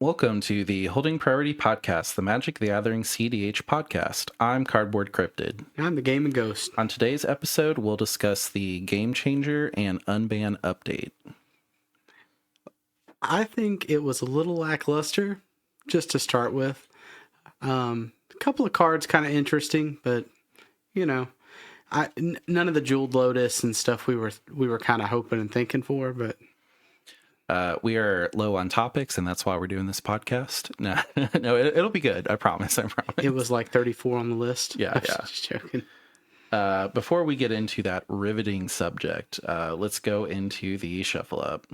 Welcome to the Holding Priority Podcast, the Magic the Gathering CDH podcast. I'm Cardboard Cryptid. I'm the Gaming Ghost. On today's episode, we'll discuss the Game Changer and Unban update. I think it was a little lackluster, just to start with. A couple of cards kind of interesting, but none of the Jeweled Lotus and stuff we were kind of hoping and thinking for, but. We are low on topics, and that's why we're doing this podcast. No, it'll be good. I promise. It was like 34 on the list. Yeah. Just joking. Before we get into that riveting subject, let's go into the shuffle up.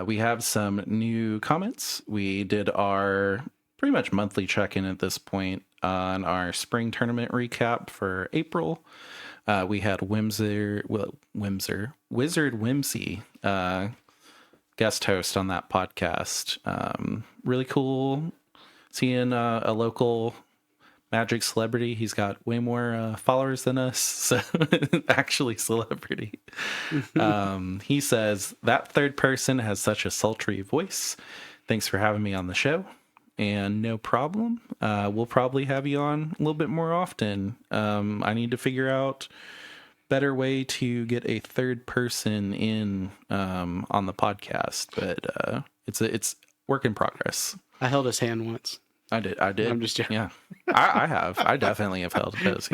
We have some new comments. We did our pretty much monthly check-in at this point on our spring tournament recap for April. We had Wizard Whimsy guest host on that podcast. Really cool seeing a local Magic celebrity. He's got way more followers than us, so actually celebrity. He says, that third person has such a sultry voice. Thanks for having me on the show. And no problem. We'll probably have you on a little bit more often. I need to figure out better way to get a third person in on the podcast, but it's work in progress. I held his hand once. I did. I'm just joking. Yeah, I have. I definitely have held his.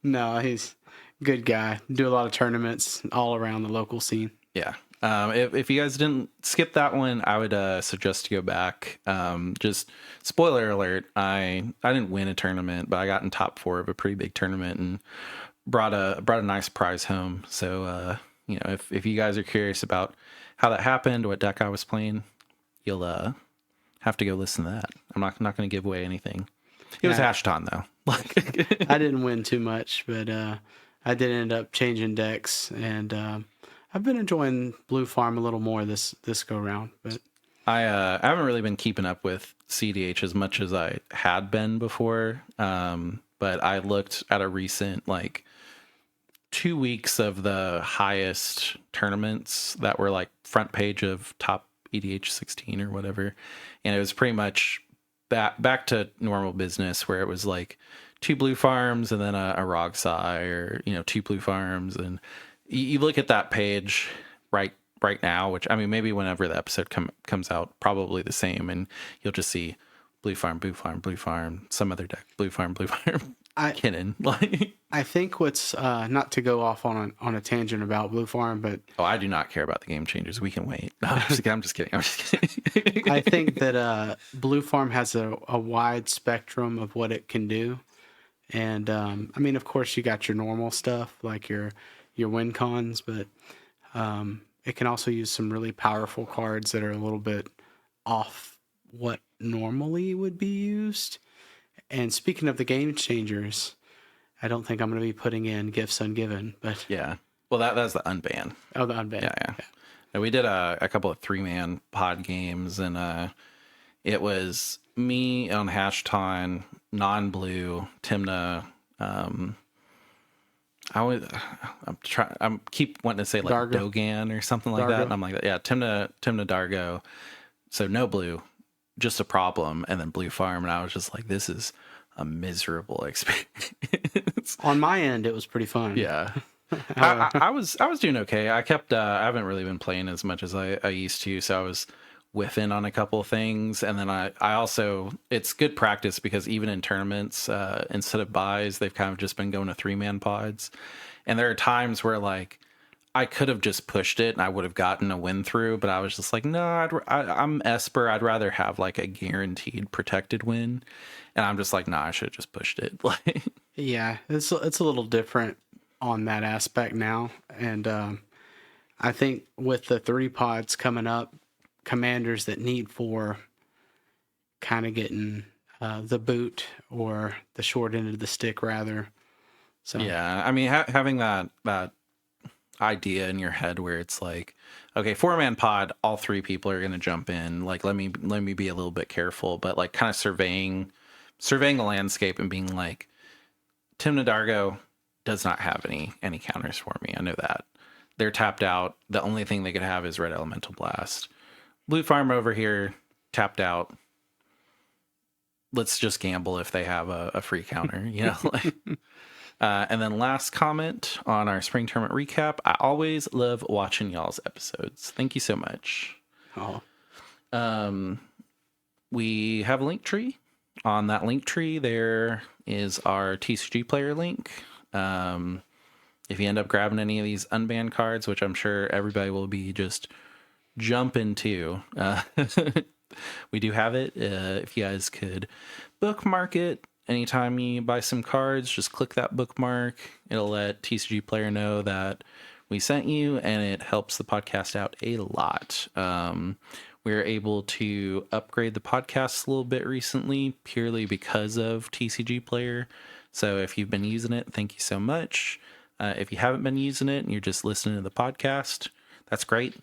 No, he's a good guy. Do a lot of tournaments all around the local scene. Yeah. If you guys didn't skip that one, I would suggest to go back. Just spoiler alert, I didn't win a tournament, but I got in top 4 of a pretty big tournament and brought a nice prize home. So if you guys are curious about how that happened, what deck I was playing, you'll have to go listen to that. I'm not going to give away anything. It was Ashton though. I didn't win too much, but I did end up changing decks, and I've been enjoying Blue Farm a little more this go round. But I haven't really been keeping up with CDH as much as I had been before. But I looked at a recent 2 weeks of the highest tournaments that were like front page of top EDH 16 or whatever, and it was pretty much back to normal business where it was like 2 blue farms and then a Rogsai, or 2 blue farms, and you look at that page right now, which I mean maybe whenever the episode comes out, probably the same, and you'll just see blue farm, blue farm, blue farm, some other deck, blue farm, Kinnan. I think what's not to go off on a tangent about Blue Farm, but I do not care about the game changers. We can wait. No, I'm just kidding. I think that Blue Farm has a wide spectrum of what it can do, and I mean, of course, you got your normal stuff like your win cons, but it can also use some really powerful cards that are a little bit off what normally would be used. And speaking of the game changers, I don't think I'm going to be putting in Gifts Ungiven, but yeah. Well, that's the Unban. Oh, the Unban. Yeah. And we did a couple of 3-man pod games, and it was me on Hashton, non-blue, Timna. I keep wanting to say like Dargo. Dogan or something like that. And I'm like, yeah, Timna Dargo. So no blue, just a problem, and then blue farm, and I was just like, this is a miserable experience. On my end, it was pretty fun. Yeah. I was doing okay. I haven't really been playing as much as I used to, so I was whiffing on a couple of things, and then I also, it's good practice because even in tournaments, instead of buys, they've kind of just been going to 3-man pods, and there are times where like I could have just pushed it and I would have gotten a win through, but I was just like, no, I'm Esper. I'd rather have like a guaranteed protected win. And I'm just like, nah, I should have just pushed it. Yeah, it's a little different on that aspect now. And I think with the 3 pods coming up, commanders that need 4 kind of getting the boot or the short end of the stick rather. So yeah, I mean, having that idea in your head where it's like, okay, 4-man pod, all 3 people are going to jump in. Like, let me be a little bit careful, but like kind of surveying the landscape and being like, Tim Nadargo does not have any counters for me. I know that. they're tapped out. The only thing they could have is red elemental blast. Blue farm over here tapped out. Let's just gamble if they have a free counter, you know. And then last comment on our spring tournament recap. I always love watching y'all's episodes. Thank you so much. Oh, We have a link tree. On that link tree, there is our TCG Player link. If you end up grabbing any of these unbanned cards, which I'm sure everybody will be just jumping to, we do have it. If you guys could bookmark it anytime you buy some cards, just click that bookmark. It'll let TCG Player know that we sent you, and it helps the podcast out a lot. We're able to upgrade the podcast a little bit recently purely because of TCG Player. So if you've been using it, thank you so much. If you haven't been using it and you're just listening to the podcast, that's great.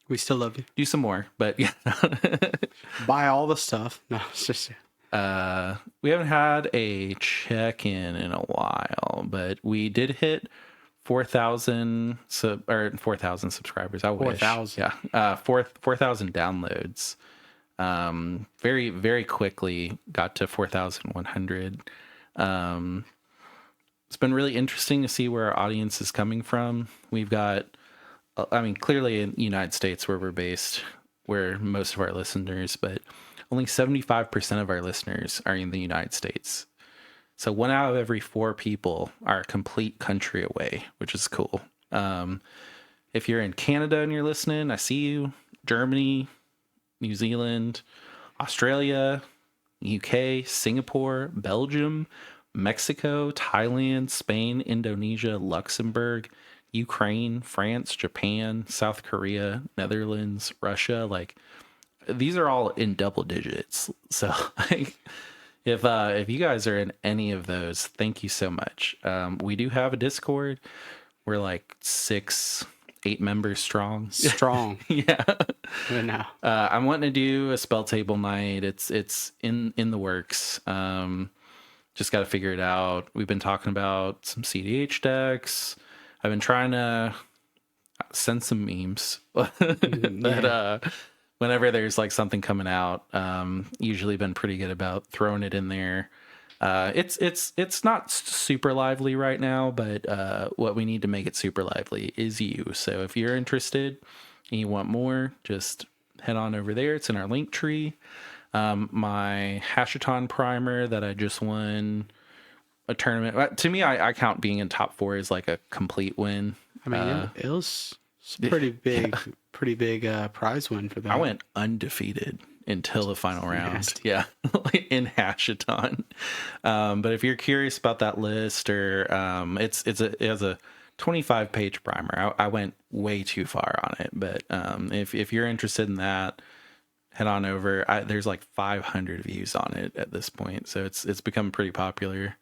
we still love you. Do some more, but yeah. Buy all the stuff. No, it's just We haven't had a check-in in a while, but we did hit 4,000 subscribers. I wish. 4,000. Yeah. 4,000 downloads. Very, very quickly got to 4,100. It's been really interesting to see where our audience is coming from. We've got, I mean, clearly in the United States where we're based, where most of our listeners, but only 75% of our listeners are in the United States. So 1 out of every 4 people are a complete country away, which is cool. If you're in Canada and you're listening, I see you. Germany, New Zealand, Australia, UK, Singapore, Belgium, Mexico, Thailand, Spain, Indonesia, Luxembourg, Ukraine, France, Japan, South Korea, Netherlands, Russia. Like, these are all in double digits. So like, if you guys are in any of those, thank you so much. We do have a Discord. We're like 6-8 members strong. strong. Yeah. But no. I'm wanting to do a spell table night. It's in the works. Just got to figure it out. We've been talking about some CDH decks. I've been trying to send some memes, but whenever there's like something coming out, usually been pretty good about throwing it in there. It's not super lively right now, but what we need to make it super lively is you. So if you're interested and you want more, just head on over there. It's in our link tree. My Hashaton primer that I just won a tournament. To me, I count being in top 4 as like a complete win. I mean, it was pretty big, pretty big prize win for that. I went undefeated until the final round. Nasty. Yeah, in Hashaton. But if you're curious about that list, or it has a 25-page primer. I went way too far on it, but if you're interested in that, head on over. There's like 500 views on it at this point, so it's become pretty popular.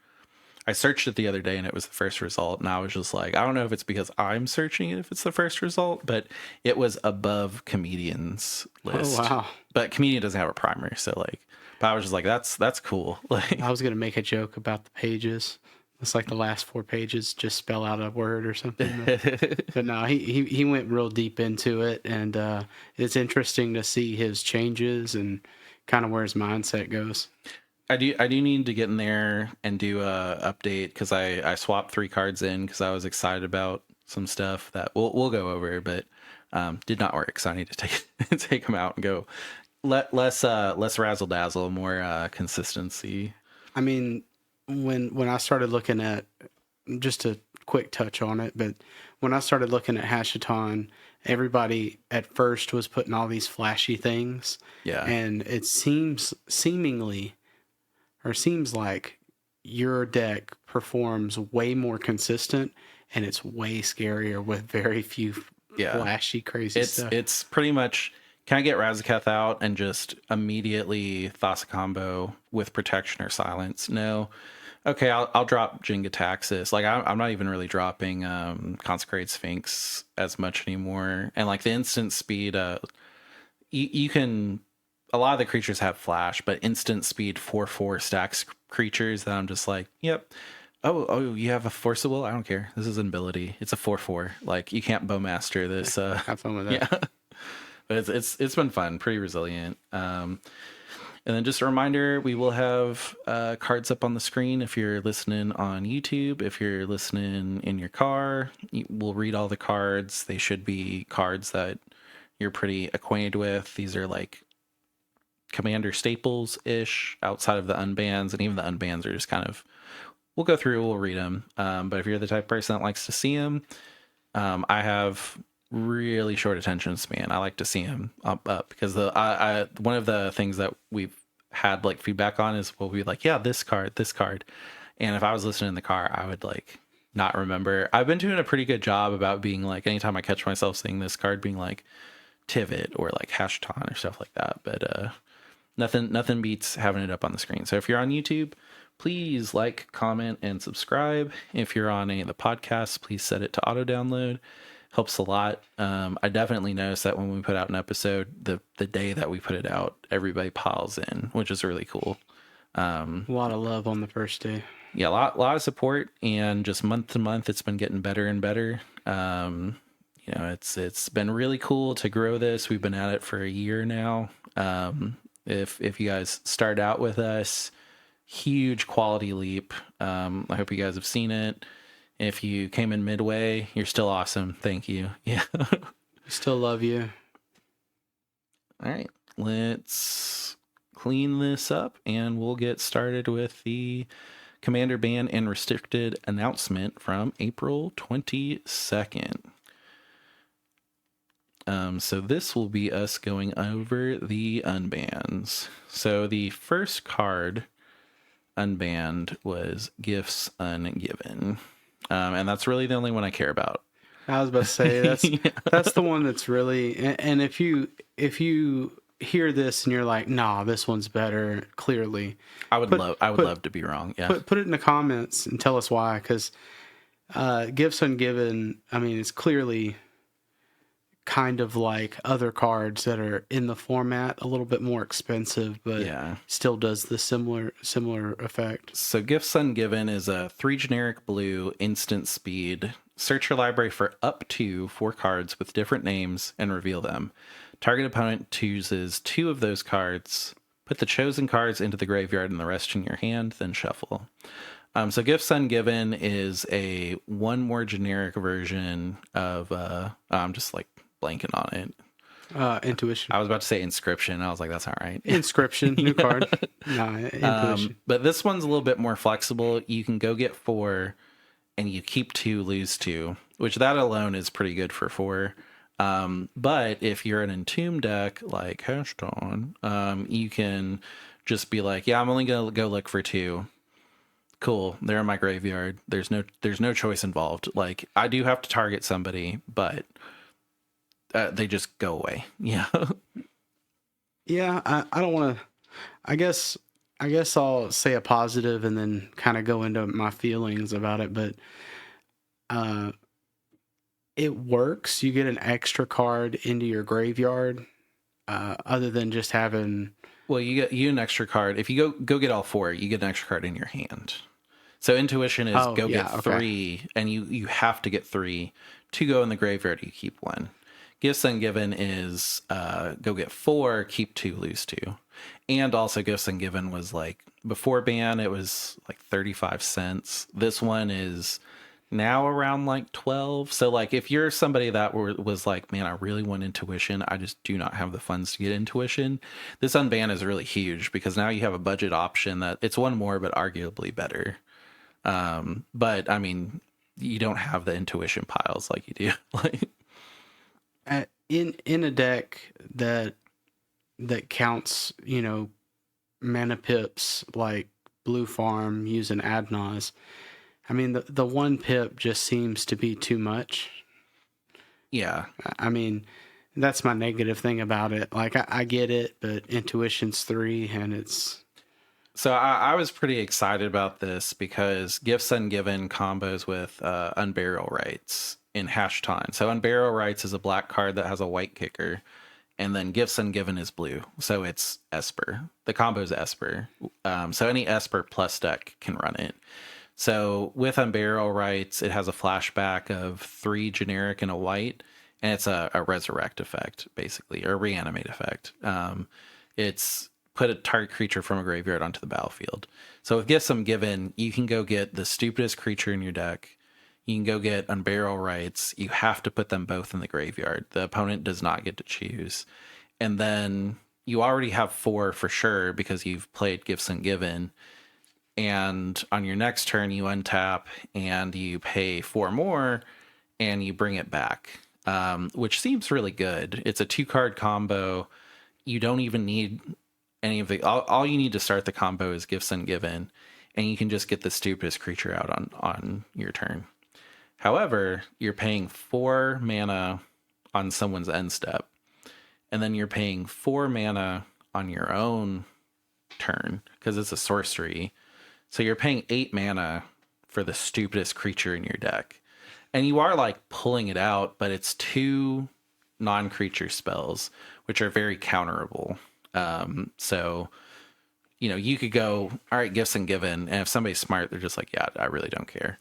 I searched it the other day and it was the first result, and I was just like, I don't know if it's because I'm searching it if it's the first result, but it was above Comedian's list. Oh wow! But Comedian doesn't have a primer, so like, but I was just like, that's cool. Like, I was gonna make a joke about the pages. It's like the last 4 pages just spell out a word or something. But no, he went real deep into it, and it's interesting to see his changes and kind of where his mindset goes. I do need to get in there and do a update, because I swapped 3 cards in because I was excited about some stuff that we'll go over, but did not work. So I need to take them out and go less razzle dazzle, more consistency. I mean, when I started looking at, just a quick touch on it, but when I started looking at Hashaton, everybody at first was putting all these flashy things. Yeah. And it seems like your deck performs way more consistent, and it's way scarier with very few flashy, crazy stuff. It's pretty much, can I get Razaketh out and just immediately Thassa combo with protection or silence? No. Okay, I'll drop Jingataxis. Like, I'm not even really dropping Consecrated Sphinx as much anymore. And like the instant speed, you can, a lot of the creatures have flash, but instant speed 4/4 stacks creatures that I'm just like, yep. Oh, you have a forcible? I don't care. This is an ability. It's a 4/4. Like, you can't bowmaster this. Have fun with that. Yeah. But it's been fun, pretty resilient. And then just a reminder, we will have cards up on the screen if you're listening on YouTube. If you're listening in your car, we'll read all the cards. They should be cards that you're pretty acquainted with. These are like Commander staples-ish outside of the Unbans, and even the Unbans are just kind of, we'll go through, we'll read them. But if you're the type of person that likes to see them, I have really short attention span. I like to see him up because one of the things that we've had like feedback on is we'll be like, yeah, this card, and if I was listening in the car, I would like not remember. I've been doing a pretty good job about being like, anytime I catch myself seeing this card, being like Tivit or like Hashton or stuff like that. But nothing beats having it up on the screen. So if you're on YouTube, please like, comment, and subscribe. If you're on any of the podcasts, please set it to auto download. Helps a lot. I definitely noticed that when we put out an episode, the day that we put it out, everybody piles in, which is really cool. A lot of love on the first day. Yeah, a lot of support, and just month to month, it's been getting better and better. It's been really cool to grow this. We've been at it for a year now. If you guys start out with us, huge quality leap. I hope you guys have seen it. If you came in midway, you're still awesome. Thank you. Yeah. We still love you. All right. Let's clean this up and we'll get started with the Commander ban and restricted announcement from April 22nd. So this will be us going over the unbans. So the first card unbanned was Gifts Ungiven. And that's really the only one I care about. I was about to say that's the one that's really, and if you hear this and you're like, nah, this one's better, clearly, I would love to be wrong. Yeah. Put it in the comments and tell us why, because Gifts Ungiven, I mean, it's clearly kind of like other cards that are in the format, a little bit more expensive, but still does the similar effect. So Gifts Ungiven is a 3 generic blue instant speed. Search your library for up to 4 cards with different names and reveal them. Target opponent chooses 2 of those cards. Put the chosen cards into the graveyard and the rest in your hand, then shuffle. So Gifts Ungiven is a one more generic version of I'm just like blanking on it. Intuition. I was about to say Inscription. I was like, that's not right. Inscription, new card. No, Intuition. But this one's a little bit more flexible. You can go get 4 and you keep 2, lose 2, which that alone is pretty good for 4. But if you're an Entomb deck like Hashton, you can just be like, yeah, I'm only going to go look for 2. Cool. They're in my graveyard. There's no choice involved. Like, I do have to target somebody, but they just go away. Yeah. Yeah. I don't want to, I guess I'll say a positive and then kind of go into my feelings about it, but it works. You get an extra card into your graveyard, other than just having. Well, you get an extra card. If you go get all 4, you get an extra card in your hand. So Intuition is get 3, and you have to get 3 to go in the graveyard. You keep 1. Gifts Ungiven is go get 4, keep 2, lose 2. And also Gifts Ungiven was like, before ban, it was like 35 cents. This one is now around like 12. So like, if you're somebody that was like, man, I really want Intuition, I just do not have the funds to get Intuition, this unban is really huge because now you have a budget option that it's one more, but arguably better. But I mean, you don't have the Intuition piles like you do. Like, in a deck that counts, mana pips like Blue Farm using Adnaz, I mean, the 1 pip just seems to be too much. Yeah. I mean, that's my negative thing about it. Like, I get it, but Intuition's 3 and it's... So I was pretty excited about this because Gifts Ungiven combos with Unburial Rites in Hashton. So Unburial Rites is a black card that has a white kicker, and then Gifts Ungiven is blue. So it's Esper. The combo is Esper. So any Esper plus deck can run it. So with Unburial Rites, it has a flashback of 3 generic and a white, and it's a resurrect effect, basically, or reanimate effect. It's put a target creature from a graveyard onto the battlefield. So with Gifts Ungiven, you can go get the stupidest creature in your deck. You can go get Unburial Rites. You have to put them both in the graveyard. The opponent does not get to choose. And then you already have 4 for sure because you've played Gifts Ungiven. And on your next turn, you untap and you pay 4 more and you bring it back, which seems really good. It's a 2-card combo. You don't even need any of the... All you need to start the combo is Gifts Ungiven, and you can just get the stupidest creature out on your turn. However, you're paying 4 mana on someone's end step, and then you're paying 4 mana on your own turn because it's a sorcery. So you're paying 8 mana for the stupidest creature in your deck. And you are like pulling it out, but it's 2 non-creature spells, which are very counterable. So, you know, you could go, all right, Gifts Ungiven. And if somebody's smart, they're just like, yeah, I really don't care.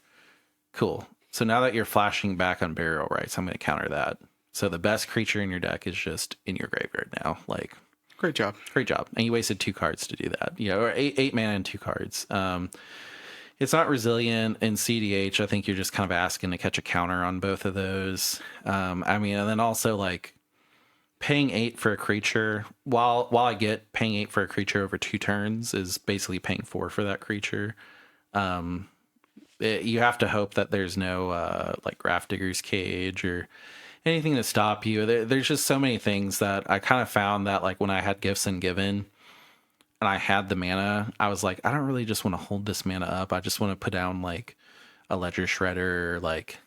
Cool. So now that you're flashing back on Burial Rites, I'm going to counter that. So the best creature in your deck is just in your graveyard now. Like, Great job. Great job. And you wasted 2 cards to do that. You know, or 8 mana and 2 cards. It's not resilient in CDH. I think you're just kind of asking to catch a counter on both of those. I mean, and then also like paying 8 for a creature, while I get paying 8 for a creature over 2 turns is basically paying 4 for that creature. You have to hope that there's no like Grafdigger's Cage or anything to stop you. There's just so many things that I kind of found that like when I had Gifts Ungiven and I had the mana, I was like, I don't really just want to hold this mana up. I just want to put down like a Ledger Shredder or like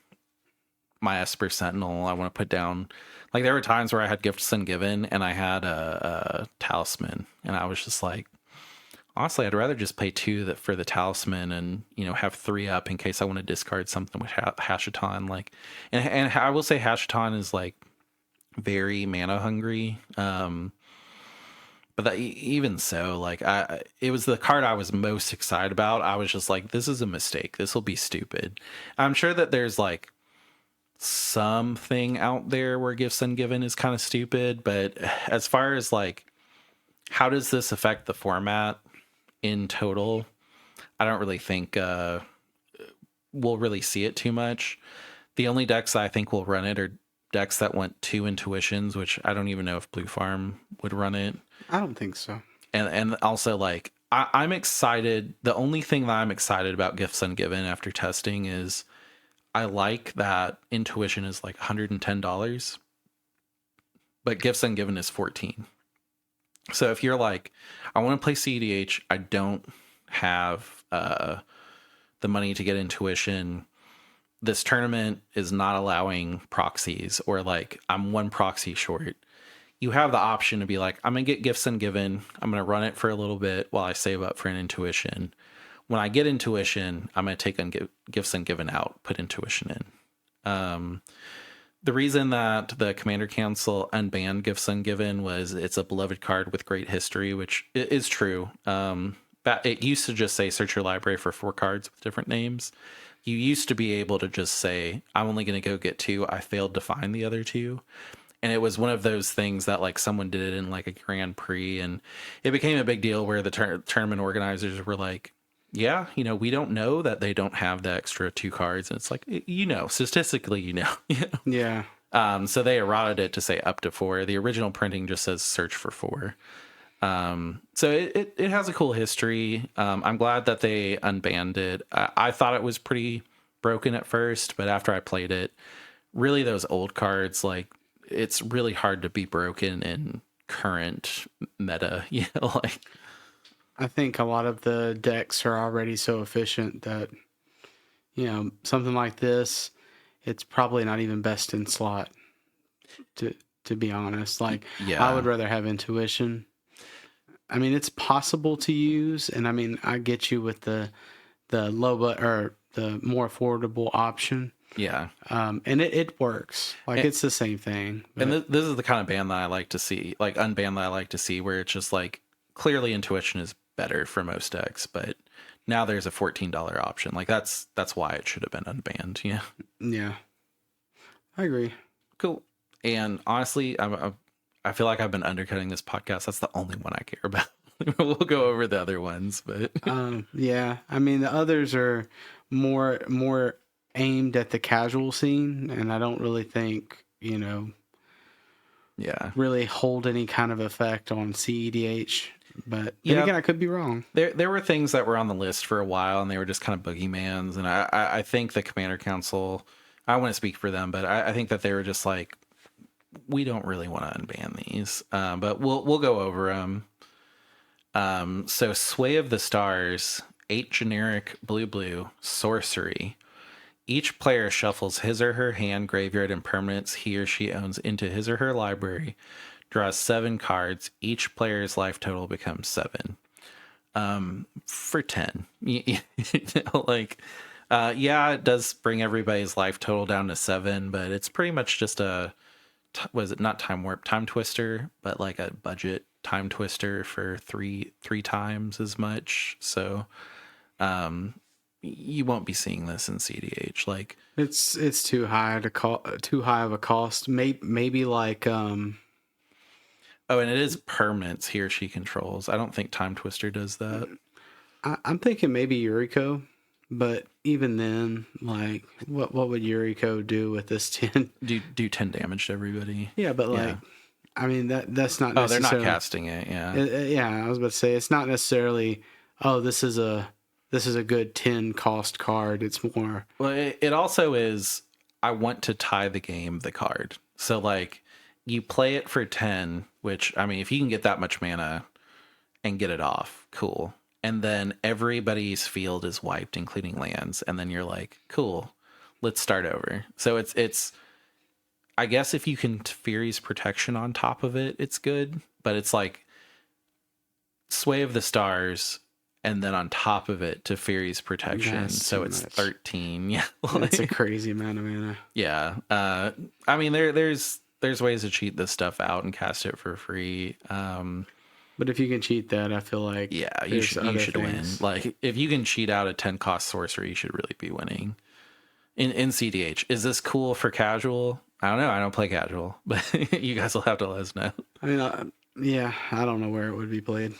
my Esper Sentinel. I want to put down, like, there were times where I had Gifts Ungiven and I had a Talisman, and I was just like, honestly, I'd rather just play 2 for the Talisman and, you know, have 3 up in case I want to discard something with Hashaton. Like, and I will say Hashaton is like very mana hungry. But even so, like, it was the card I was most excited about. I was just like, this is a mistake. This will be stupid. I'm sure that there's like something out there where Gifts Ungiven is kind of stupid, but as far as like, how does this affect the format in total, I don't really think we'll really see it too much. The only decks I think will run it are decks that want 2 intuitions, which I don't even know if Blue Farm would run it. I don't think so. And also, like, I'm excited. The only thing that I'm excited about Gifts Ungiven after testing is I like that intuition is like $110, but Gifts Ungiven is $14. So if you're like, I want to play CDH, I don't have the money to get intuition, this tournament is not allowing proxies, or like I'm 1 proxy short, you have the option to be like, I'm going to get Gifts Ungiven, I'm going to run it for a little bit while I save up for an intuition. When I get intuition, I'm going to take Gifts Ungiven out, put intuition in. The reason that the Commander Council unbanned Gifts Ungiven was it's a beloved card with great history, which is true. It used to just say search your library for 4 cards with different names. You used to be able to just say, I'm only going to go get 2. I failed to find the other 2. And it was one of those things that like someone did it in like a Grand Prix, and it became a big deal where the tournament organizers were like, yeah, you know, we don't know that they don't have the extra 2 cards. And it's like, you know, statistically, you know. Yeah. So they eroded it to say up to 4. The original printing just says search for 4. So it has a cool history. I'm glad that they unbanned it. I thought it was pretty broken at first, but after I played it, really those old cards, like, it's really hard to be broken in current meta, you know, like. I think a lot of the decks are already so efficient that, you know, something like this, it's probably not even best in slot, to be honest. Like, yeah. I would rather have intuition. I mean, it's possible to use, and I mean, I get you with the or the more affordable option. Yeah. And it works. Like, it's the same thing. But... And this is the kind of ban that I like to see, like unban that I like to see, where it's just like clearly intuition is better for most decks, but now there's a $14 option. Like that's why it should have been unbanned. Yeah. Yeah. I agree. Cool. And honestly, I feel like I've been undercutting this podcast. That's the only one I care about. We'll go over the other ones, but yeah. I mean, the others are more aimed at the casual scene, and I don't really think, yeah, really hold any kind of effect on CEDH. But then Yeah. again, I could be wrong. there were things that were on the list for a while, and they were just kind of boogeymans. And I think the Commander Council, I want to speak for them, but I think that they were just like, we don't really want to unban these, but we'll go over them. So Sway of the Stars, 8 generic blue sorcery. Each player shuffles his or her hand, graveyard, and permanents he or she owns into his or her library, draws 7 cards. Each player's life total becomes 7. For 10. Like, yeah, it does bring everybody's life total down to 7, but it's pretty much just was it not time warp, time twister, but like a budget time twister for three times as much. So, you won't be seeing this in CDH. Like it's too high too high of a cost. Maybe like oh, and it is permanents he or she controls. I don't think time twister does that. I'm thinking maybe Yuriko, but even then, like what would Yuriko do with this 10? Do 10 damage to everybody. Yeah, but like I mean that's not Oh, they're necessarily, not casting it, yeah. Yeah, I was about to say it's not necessarily this is a good 10 cost card. It's more, well, it also is, I want to tie the game the card. So like you play it for 10, which I mean if you can get that much mana and get it off, cool. And then everybody's field is wiped, including lands, and then you're like, cool, let's start over. So it's I guess if you can Fury's Protection on top of it, it's good. But it's like Sway of the Stars, and then on top of it to Fury's Protection. That's So too it's much. 13. Yeah. that's a crazy amount of mana. Yeah. I mean, there's ways to cheat this stuff out and cast it for free. But if you can cheat that, I feel like Yeah, you should win. Like if you can cheat out a 10 cost sorcery, you should really be winning. In CDH, is this cool for casual? I don't know. I don't play casual, but you guys will have to let us know. I mean, yeah, I don't know where it would be played.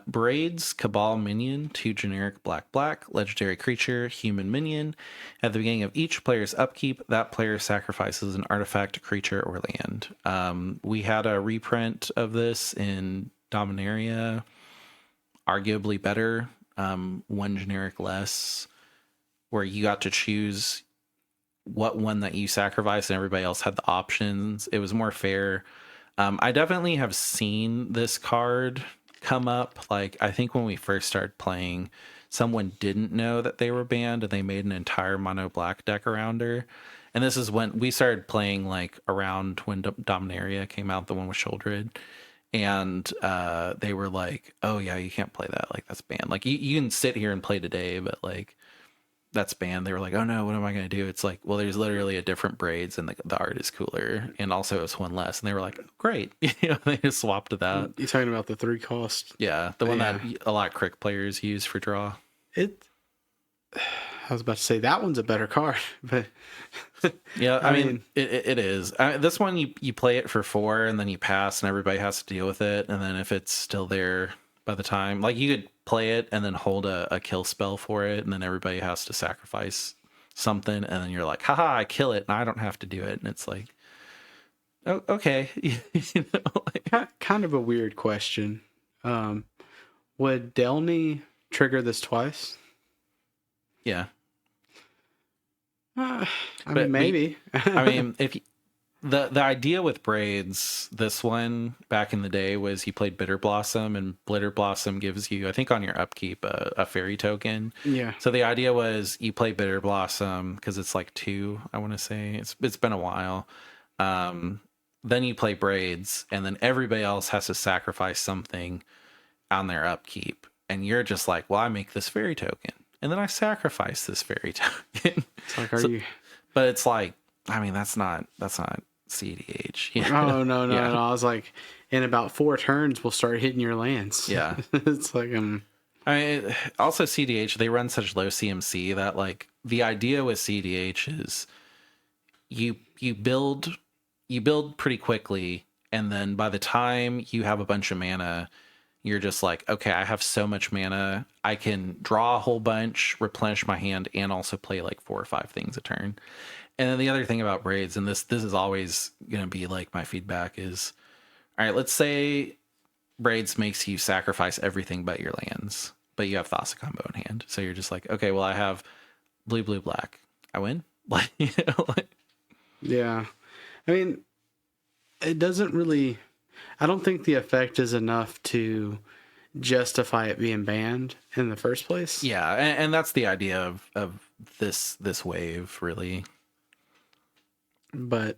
Braids, Cabal Minion, 2 generic black, legendary creature, human minion. At the beginning of each player's upkeep, that player sacrifices an artifact, creature, or land. We had a reprint of this in Dominaria, arguably better, 1 generic less, where you got to choose what one that you sacrificed and everybody else had the options. It was more fair. I definitely have seen this card come up. Like I think when we first started playing, someone didn't know that they were banned and they made an entire mono black deck around her. And this is when we started playing, like around when Dominaria came out, the one with Sholdred. And they were like, oh yeah, you can't play that, like that's banned. Like you can sit here and play today, but like that's banned. They were like, oh no, what am I going to do? It's like, well, there's literally a different braids and the art is cooler. And also it's 1 less. And they were like, great. They just swapped to that. You're talking about the 3 cost. Yeah. The one that a lot of Crick players use for draw. I was about to say that one's a better card, but yeah, I mean it is. This one, you play it for 4 and then you pass and everybody has to deal with it. And then if it's still there by the time, like you could play it and then hold a kill spell for it, and then everybody has to sacrifice something, and then you're like, haha, I kill it and I don't have to do it. And it's like, oh, okay. Kind of a weird question. Would Delny trigger this twice? Yeah. I mean, maybe. I mean, if the idea with braids, this one back in the day was you played Bitter Blossom, and Bitter Blossom gives you, I think on your upkeep, a fairy token. Yeah. So the idea was you play Bitter Blossom because it's like 2, I want to say. It's been a while. Then you play braids, and then everybody else has to sacrifice something on their upkeep. And you're just like, well, I make this fairy token, and then I sacrifice this fairy token. It's like, are you? But it's like, I mean, that's not CDH. Oh no, Yeah. no! I was like, in about 4 turns, we'll start hitting your lands. Yeah. It's like I mean, also CDH, they run such low CMC that like the idea with CDH is you build pretty quickly, and then by the time you have a bunch of mana, you're just like, okay, I have so much mana, I can draw a whole bunch, replenish my hand, and also play like 4 or 5 things a turn. And then the other thing about braids, and this is always gonna be like my feedback is, all right, let's say braids makes you sacrifice everything but your lands, but you have Thassa combo in hand, so you're just like, okay, well I have blue, blue, black, I win. Like, yeah. I mean, it doesn't really. I don't think the effect is enough to justify it being banned in the first place. yeah, and that's the idea of this wave, really. But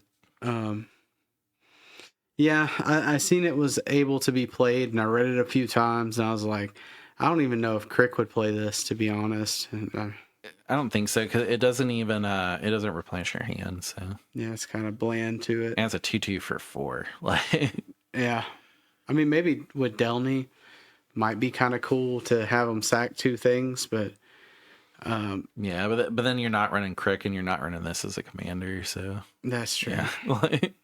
yeah, I seen it was able to be played, and I read it a few times, and I was like, I don't even know if Crick would play this, to be honest. I don't think so, because it doesn't even it doesn't replenish your hand, so Yeah, it's kind of bland to it. and it's a 2/2 for 4. Like, Yeah, I mean, maybe with Delny might be kind of cool to have him sack 2 things, but yeah, but then you're not running Crick and you're not running this as a commander, so that's true. yeah. Like,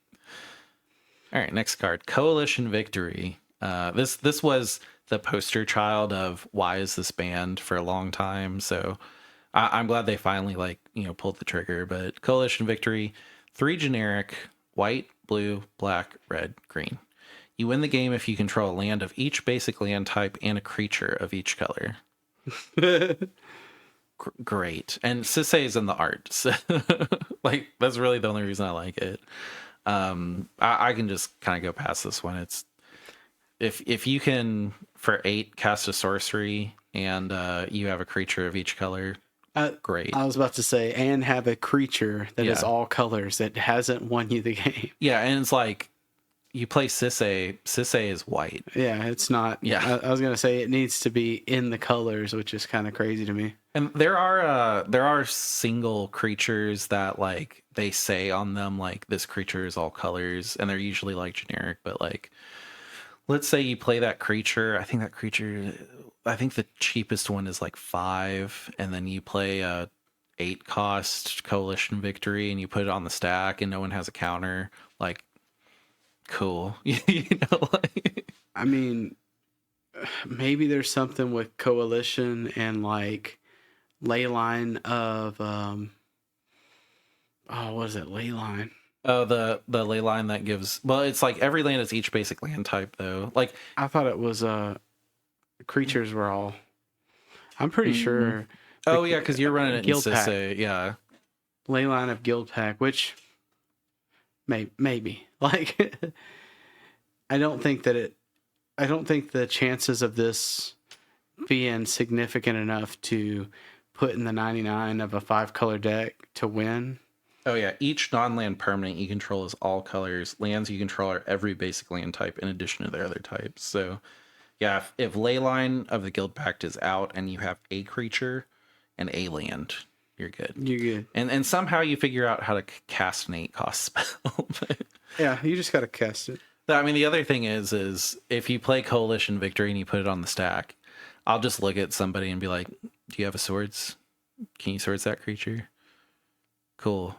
all right, next card, Coalition Victory. This was the poster child of why is this banned for a long time, so I'm glad they finally pulled the trigger. But Coalition Victory, 3 generic, white, blue, black, red, green. You win the game if you control a land of each basic land type and a creature of each color. Great. And Sisei is in the art, so like that's really the only reason I like it. I can just kind of go past this one. It's if you can for 8 cast a sorcery and you have a creature of each color, great. I was about to say, and have a creature that is all colors that hasn't won you the game. Yeah, and it's like you play Sisei. Sisei is white. Yeah, it's not. Yeah, I was gonna say it needs to be in the colors, which is kind of crazy to me. and there are single creatures that like they say on them like this creature is all colors, and they're usually like generic. But like, let's say you play that creature. I think the cheapest one is like 5, and then you play a 8 cost Coalition Victory, and you put it on the stack, and no one has a counter. Like, cool. Like, I mean, maybe there's something with Coalition and like Leyline of what is it, Leyline? oh, the ley line that gives, well, it's like every land is each basic land type though. Like, I thought it was creatures were all. I'm pretty sure. oh yeah, because you're running it in Guild Pack. Sisei, yeah. Leyline of Guild Pack, which maybe like I don't think the chances of this being significant enough to put in the 99 of a 5-color deck to win. Oh yeah, each non-land permanent you control is all colors. Lands you control are every basic land type in addition to their other types. So yeah, if Leyline of the Guild Pact is out and you have a creature and a land, you're good. You're good. And somehow you figure out how to cast an 8-cost spell. Yeah, you just got to cast it. I mean, the other thing is if you play Coalition Victory and you put it on the stack, I'll just look at somebody and be like, do you have a swords? Can you swords that creature? Cool.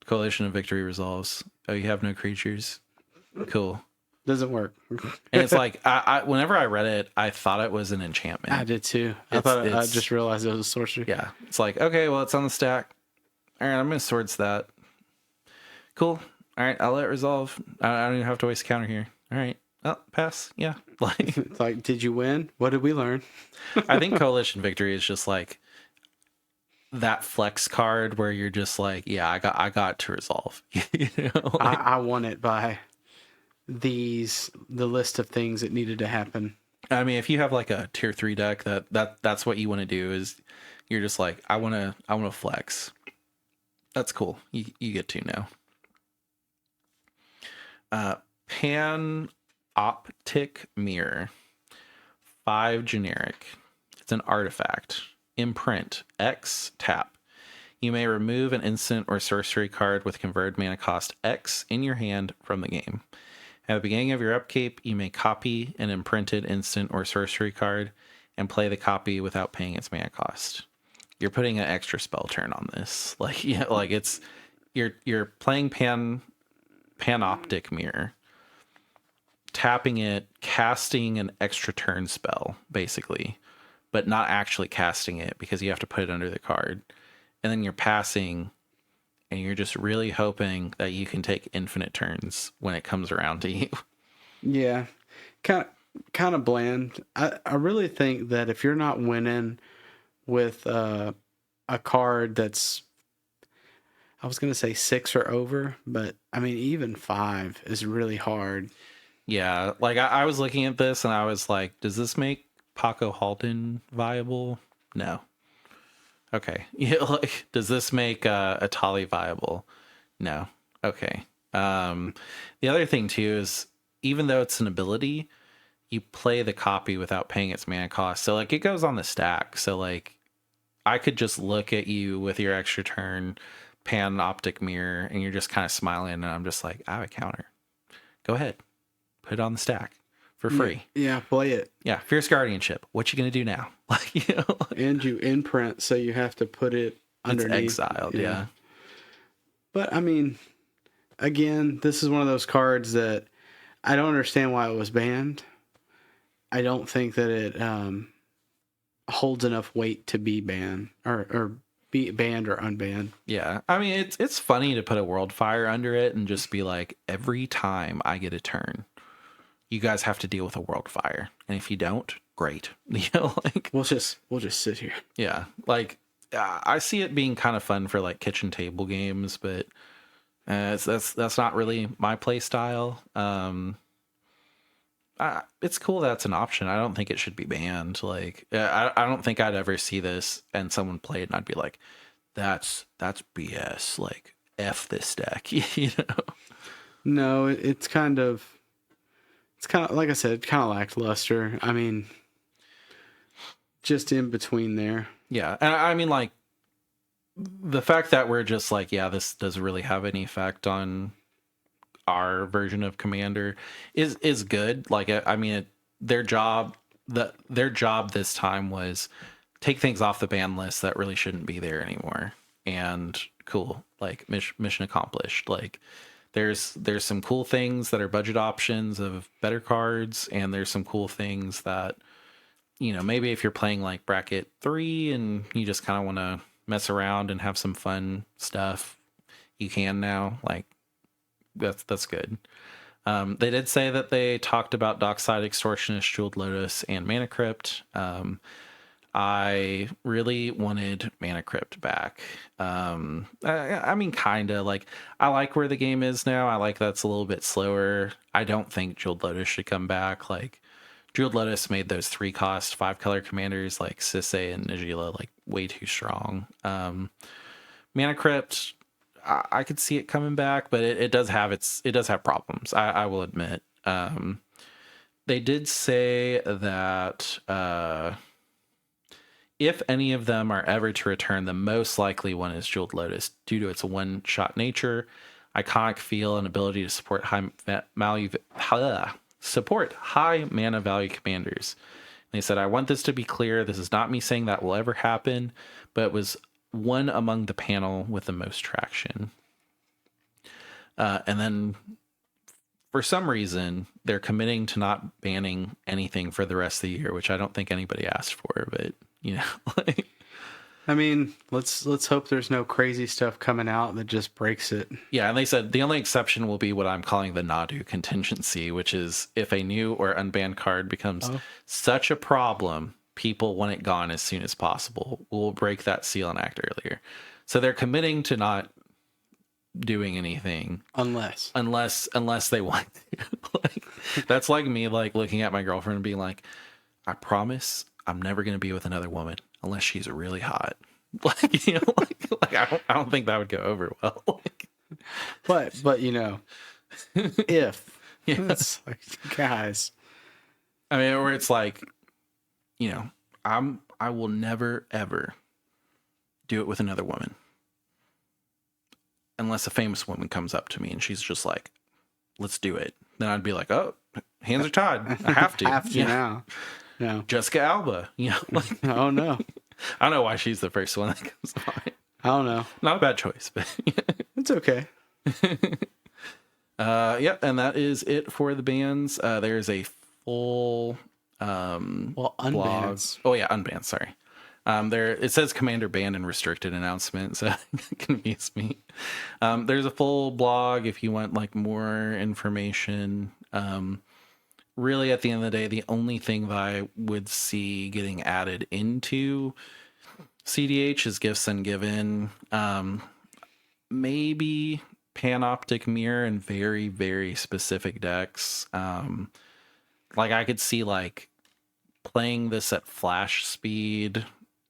Coalition of Victory resolves. Oh, you have no creatures? Cool. Doesn't work. And it's like, I whenever I read it, I thought it was an enchantment. I did too. I just realized it was a sorcery. Yeah. It's like, okay, well, it's on the stack. All right, I'm going to swords that. Cool. All right, I'll let it resolve. I don't even have to waste a counter here. All right. Oh, pass. Yeah. Like, It's like, did you win? What did we learn? I think Coalition Victory is just like that flex card where you're just like, yeah, I got to resolve. You know, like, I won it by the list of things that needed to happen. I mean, if you have like a tier 3 deck that's what you want to do is you're just like, I want to flex. That's cool. You get to now. Panoptic Mirror, 5 generic. It's an artifact. Imprint, X, tap. You may remove an instant or sorcery card with converted mana cost X in your hand from the game. At the beginning of your upkeep, you may copy an imprinted instant or sorcery card and play the copy without paying its mana cost. You're putting an extra spell turn on this. Like, yeah, like it's you're playing Panoptic Mirror, tapping it, casting an extra turn spell, basically, but not actually casting it because you have to put it under the card. And then you're passing, and you're just really hoping that you can take infinite turns when it comes around to you. Yeah, kind of bland. I really think that if you're not winning with a card that's, I was going to say 6 or over, but I mean, even 5 is really hard. Yeah, like I was looking at this and I was like, does this make Paco Halton viable? No. Okay. Yeah, like, does this make Atali viable? No. Okay. The other thing too is, even though it's an ability, you play the copy without paying its mana cost. So like it goes on the stack. So like I could just look at you with your extra turn, pan optic mirror, and you're just kind of smiling, and I'm just like, I have a counter. Go ahead. Put it on the stack for free. Yeah, play it. Yeah, Fierce Guardianship. What you gonna do now? Like, you know, and you imprint, so you have to put it underneath. It's exiled, yeah. But I mean, again, this is one of those cards that I don't understand why it was banned. I don't think that it holds enough weight to be banned or be banned or unbanned. Yeah, I mean, it's funny to put a World Fire under it and just be like, every time I get a turn, you guys have to deal with a World Fire, and if you don't, great. You know, like we'll just sit here. Yeah, like I see it being kind of fun for like kitchen table games, but that's not really my play style. It's cool that it's an option. I don't think it should be banned. Like I don't think I'd ever see this and someone play it and I'd be like, that's BS. Like F this deck, you know? No, it's kind of like I said, kind of lackluster. I mean, just in between there. Yeah, and I mean, like the fact that we're just like, yeah, this doesn't really have any effect on our version of Commander is good. Like, I mean, their job this time was take things off the ban list that really shouldn't be there anymore. And cool, like mission accomplished. Like there's some cool things that are budget options of better cards, and there's some cool things that, you know, maybe if you're playing like bracket 3 and you just kind of want to mess around and have some fun stuff, you can now. Like that's good. They did say that they talked about Dockside, Extortionist, Jeweled Lotus, and Mana Crypt. I really wanted Mana Crypt back. I mean, kind of. Like, I like where the game is now. I like that's a little bit slower. I don't think Jeweled Lotus should come back. Like, Jeweled Lotus made those 3-cost, 5-color commanders like Sisay and Najila like way too strong. Mana Crypt, I could see it coming back, but it does have problems. I will admit. They did say that if any of them are ever to return, the most likely one is Jeweled Lotus due to its one-shot nature, iconic feel, and ability to support high mana value commanders. And they said, I want this to be clear. This is not me saying that will ever happen, but it was one among the panel with the most traction. And then for some reason, they're committing to not banning anything for the rest of the year, which I don't think anybody asked for, but you know, like, I mean, let's hope there's no crazy stuff coming out that just breaks it. Yeah, and they said the only exception will be what I'm calling the Nadu contingency, which is if a new or unbanned card becomes such a problem, people want it gone as soon as possible. We'll break that seal and act earlier. So they're committing to not doing anything unless they want to. Like, that's like me like looking at my girlfriend and being like, I promise I'm never going to be with another woman unless she's really hot. Like, you know, like I don't think that would go over well. Like, but you know, if it's like, guys, I mean, or it's like, you know, I will never ever do it with another woman. unless a famous woman comes up to me and she's just like, let's do it. Then I'd be like, oh, hands are tied. I have to. Have to now. No. Jessica Alba, like, Oh, no. I don't know why she's the first one that comes to mind. I don't know. Not a bad choice, but It's okay. yeah, and that is it for the bans. There's a full Unbans. blog. Oh yeah, unbans, sorry. There it says commander banned and restricted announcement, so it confused me. There's a full blog if you want like more information. Really at the end of the day, the only thing that I would see getting added into CDH is gifts Ungiven. Maybe Panoptic Mirror in very, very specific decks. Like I could see like playing this at flash speed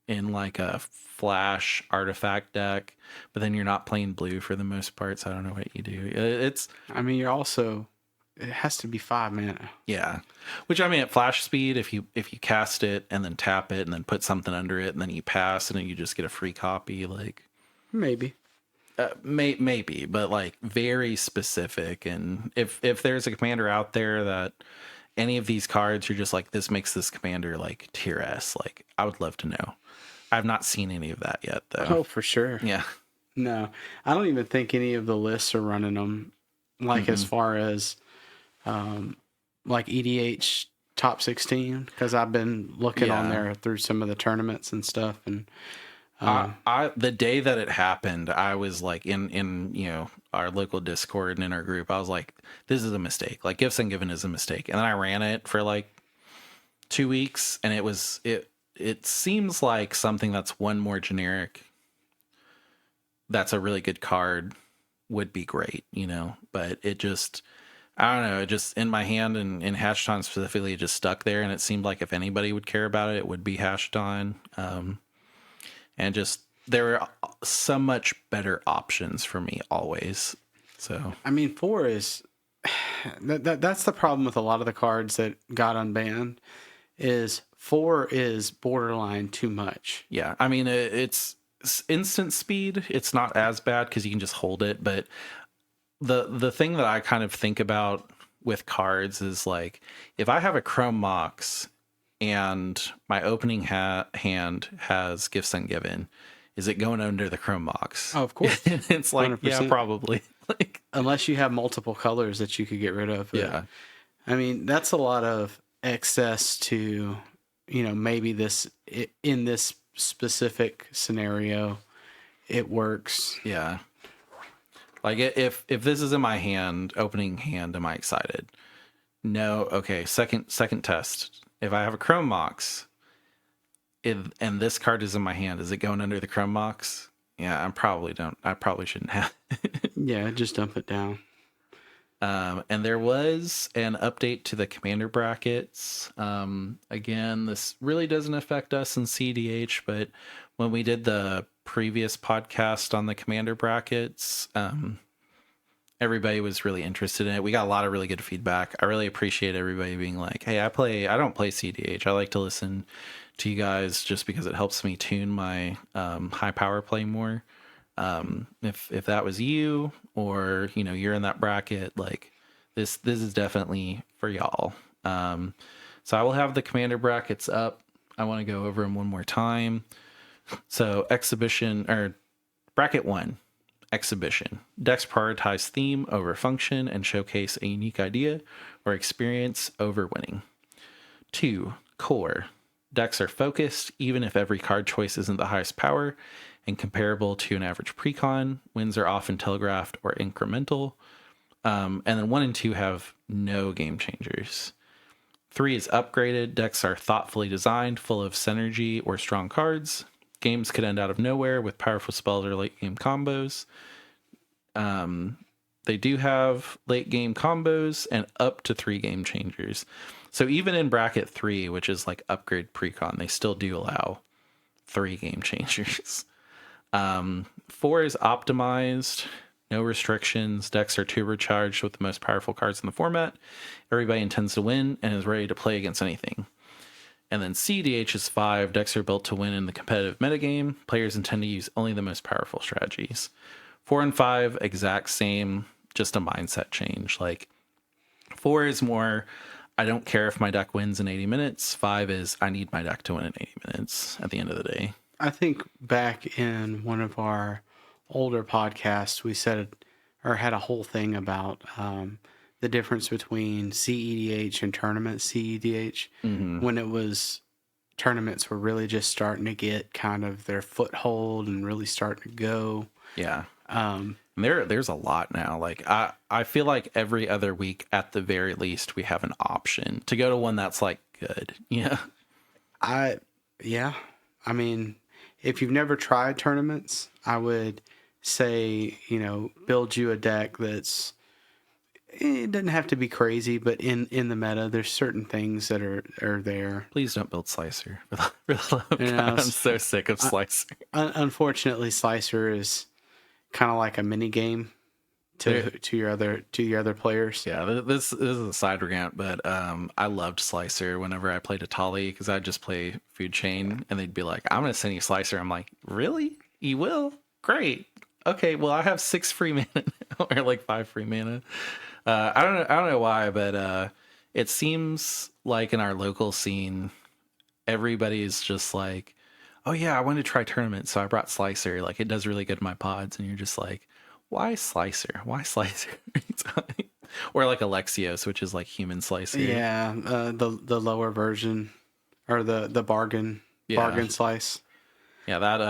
in like a flash artifact deck, but then you're not playing blue for the most part, so I don't know what you do. I mean, you're also, it has to be 5 mana. Yeah, which I mean at flash speed, if you cast it and then tap it and then put something under it and then you pass and then you just get a free copy, like Maybe. Maybe, but like very specific. And if there's a commander out there that any of these cards you're just like, this makes this commander like tier S, like I would love to know. I've not seen any of that yet though. Oh, for sure. Yeah. No, I don't even think any of the lists are running them. Like as far as like EDH top 16, because I've been looking on there through some of the tournaments and stuff. And the day that it happened, I was like in our local Discord and in our group, I was like, this is a mistake. Like Gifts Ungiven is a mistake. And then I ran it for like 2 weeks and it seems like something that's one more generic. That's a really good card would be great, but it just, I don't know. It just in my hand and in Hashtag specifically, it just stuck there. And it seemed like if anybody would care about it, it would be Hashtag. And just there are so much better options for me always. So I mean, 4 is that's the problem with a lot of the cards that got unbanned. Is 4 is borderline too much. Yeah, I mean it's instant speed. It's not as bad because you can just hold it. But the thing that I kind of think about with cards is like if I have a Chrome Mox and my opening hand has Gifts Ungiven, is it going under the Chrome Mox? Oh, of course. It's like 100%. Yeah, probably. Like unless you have multiple colors that you could get rid of. Yeah. I mean, that's a lot of excess to, maybe this in this specific scenario, it works. Yeah. Like if this is in my hand, opening hand, am I excited? No. Okay. Second test. If I have a Chrome Mox and this card is in my hand, is it going under the Chrome Mox? Yeah, I probably shouldn't have. Yeah, just dump it down. And there was an update to the commander brackets. Again, this really doesn't affect us in CDH, but when we did the previous podcast on the commander brackets, everybody was really interested in it. We got a lot of really good feedback. I really appreciate everybody being like, hey, I don't play CDH. I like to listen to you guys just because it helps me tune my high power play more. If that was you or, you're in that bracket, like this is definitely for y'all. So I will have the commander brackets up. I want to go over them one more time. So bracket 1. Exhibition. Decks prioritize theme over function and showcase a unique idea or experience over winning. 2. Core. Decks are focused, even if every card choice isn't the highest power and comparable to an average precon. Wins are often telegraphed or incremental. And then 1 and 2 have no game changers. 3 is upgraded. Decks are thoughtfully designed, full of synergy or strong cards. Games could end out of nowhere with powerful spells or late game combos. They do have late game combos and up to 3 game changers. So even in bracket 3, which is like upgrade precon, they still do allow 3 game changers. 4 is optimized, no restrictions. Decks are turbocharged with the most powerful cards in the format. Everybody intends to win and is ready to play against anything. And then CDH is 5. Decks are built to win in the competitive metagame. Players intend to use only the most powerful strategies. 4 and 5, exact same, just a mindset change. Like 4 is more, I don't care if my deck wins in 80 minutes. 5 is, I need my deck to win in 80 minutes at the end of the day. I think back in one of our older podcasts, we said, or had a whole thing about the difference between CEDH and tournament CEDH, when it was tournaments were really just starting to get kind of their foothold and really starting to go. Yeah. There's a lot now. Like I feel like every other week at the very least we have an option to go to one that's like good. Yeah. I mean, if you've never tried tournaments, I would say, build you a deck that's, it doesn't have to be crazy, but in the meta, there's certain things that are there. Please don't build Slicer. I'm so sick of Slicer. Unfortunately, Slicer is kind of like a mini game to your other players. Yeah, this is a side rant, but I loved Slicer whenever I played Atali because I'd just play Food Chain and they'd be like, "I'm gonna send you Slicer." I'm like, "Really? You will? Great. Okay, well I have 6 free mana now, or like 5 free mana." I don't know why, but it seems like in our local scene, everybody's just like, "Oh yeah, I wanted to try tournaments, so I brought Slicer. Like it does really good in my pods," and you're just like, "Why Slicer? Why Slicer?" Or like Alexios, which is like human Slicer. Yeah, the lower version, or the bargain slice. Yeah, that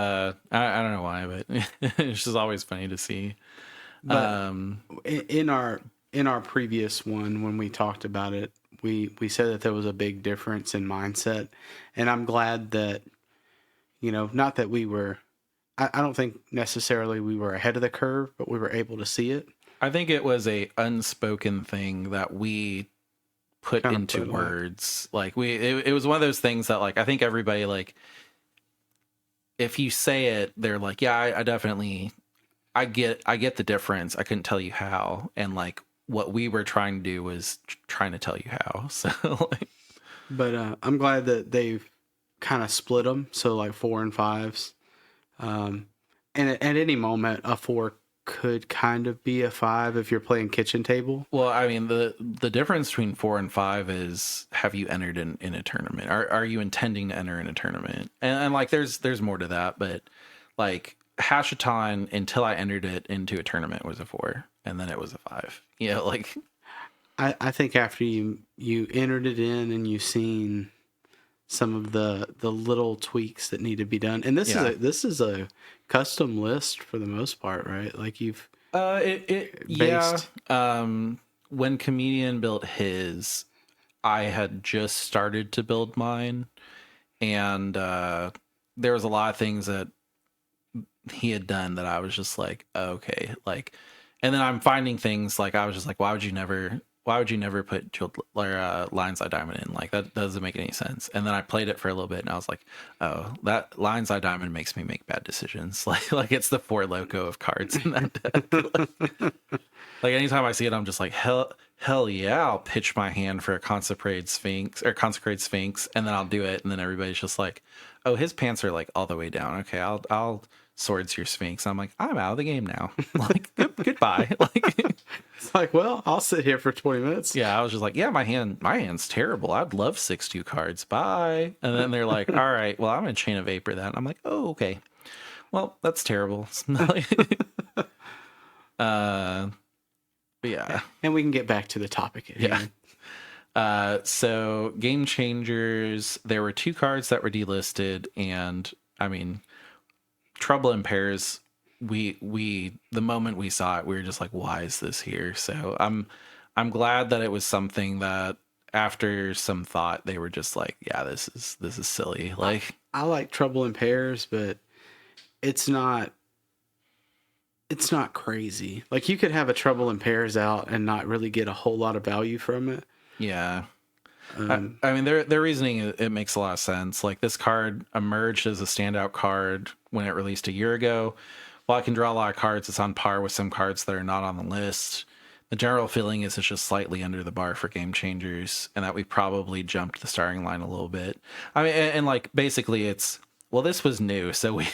I don't know why, but it's just always funny to see. But in our previous one, when we talked about it, we said that there was a big difference in mindset, and I'm glad that, not that we were, I don't think necessarily we were ahead of the curve, but we were able to see it. I think it was a unspoken thing that we put into words. Like it was one of those things that like I think everybody like, if you say it, they're like, yeah, I definitely, I get the difference. I couldn't tell you how, and like what we were trying to do was trying to tell you how. So, like, but I'm glad that they've kind of split them. So like 4 and 5s, and at any moment a 4 could kind of be a 5 if you're playing kitchen table. Well, I mean, the difference between 4 and 5 is, have you entered in a tournament? Are you intending to enter in a tournament? And like there's more to that, but like Hashaton, until I entered it into a tournament, was a 4, and then it was a 5. Like I think after you entered it in and you've seen some of the little tweaks that need to be done, and this is a custom list for the most part, right? Like you've based. When Comedian built his, I had just started to build mine, and there was a lot of things that he had done that I was just like, okay, like, and then I'm finding things like I was just like, why would you never put Jeweled Lion's Eye Diamond in? Like that doesn't make any sense. And then I played it for a little bit and I was like, oh, that Lion's Eye Diamond makes me make bad decisions. Like it's the 4 loco of cards in that deck. Like anytime I see it, I'm just like, hell yeah, I'll pitch my hand for a Consecrated Sphinx, and then I'll do it, and then everybody's just like, oh, his pants are like all the way down. Okay, I'll swords your Sphinx. I'm like, I'm out of the game now. Like goodbye. Like it's like, well, I'll sit here for 20 minutes. Yeah, I was just like, yeah, my hand's terrible. I'd love 6/2 cards. Bye. And then they're like, all right, well, I'm gonna Chain of Vapor that. And I'm like, oh, okay. Well, that's terrible. But yeah. And we can get back to the topic at hand. So Game Changers, there were 2 cards that were delisted, and I mean, Trouble in Pairs, we the moment we saw it, we were just like, why is this here? So I'm glad that it was something that after some thought they were just like, yeah, this is silly. Like I like Trouble in Pairs, but it's not crazy. Like you could have a Trouble in Pairs out and not really get a whole lot of value from it. Yeah. I mean, their reasoning, it makes a lot of sense. Like this card emerged as a standout card when it released a year ago. While I can draw a lot of cards, it's on par with some cards that are not on the list. The general feeling is it's just slightly under the bar for Game Changers, and that we probably jumped the starting line a little bit. I mean, and like basically it's, well, this was new, so we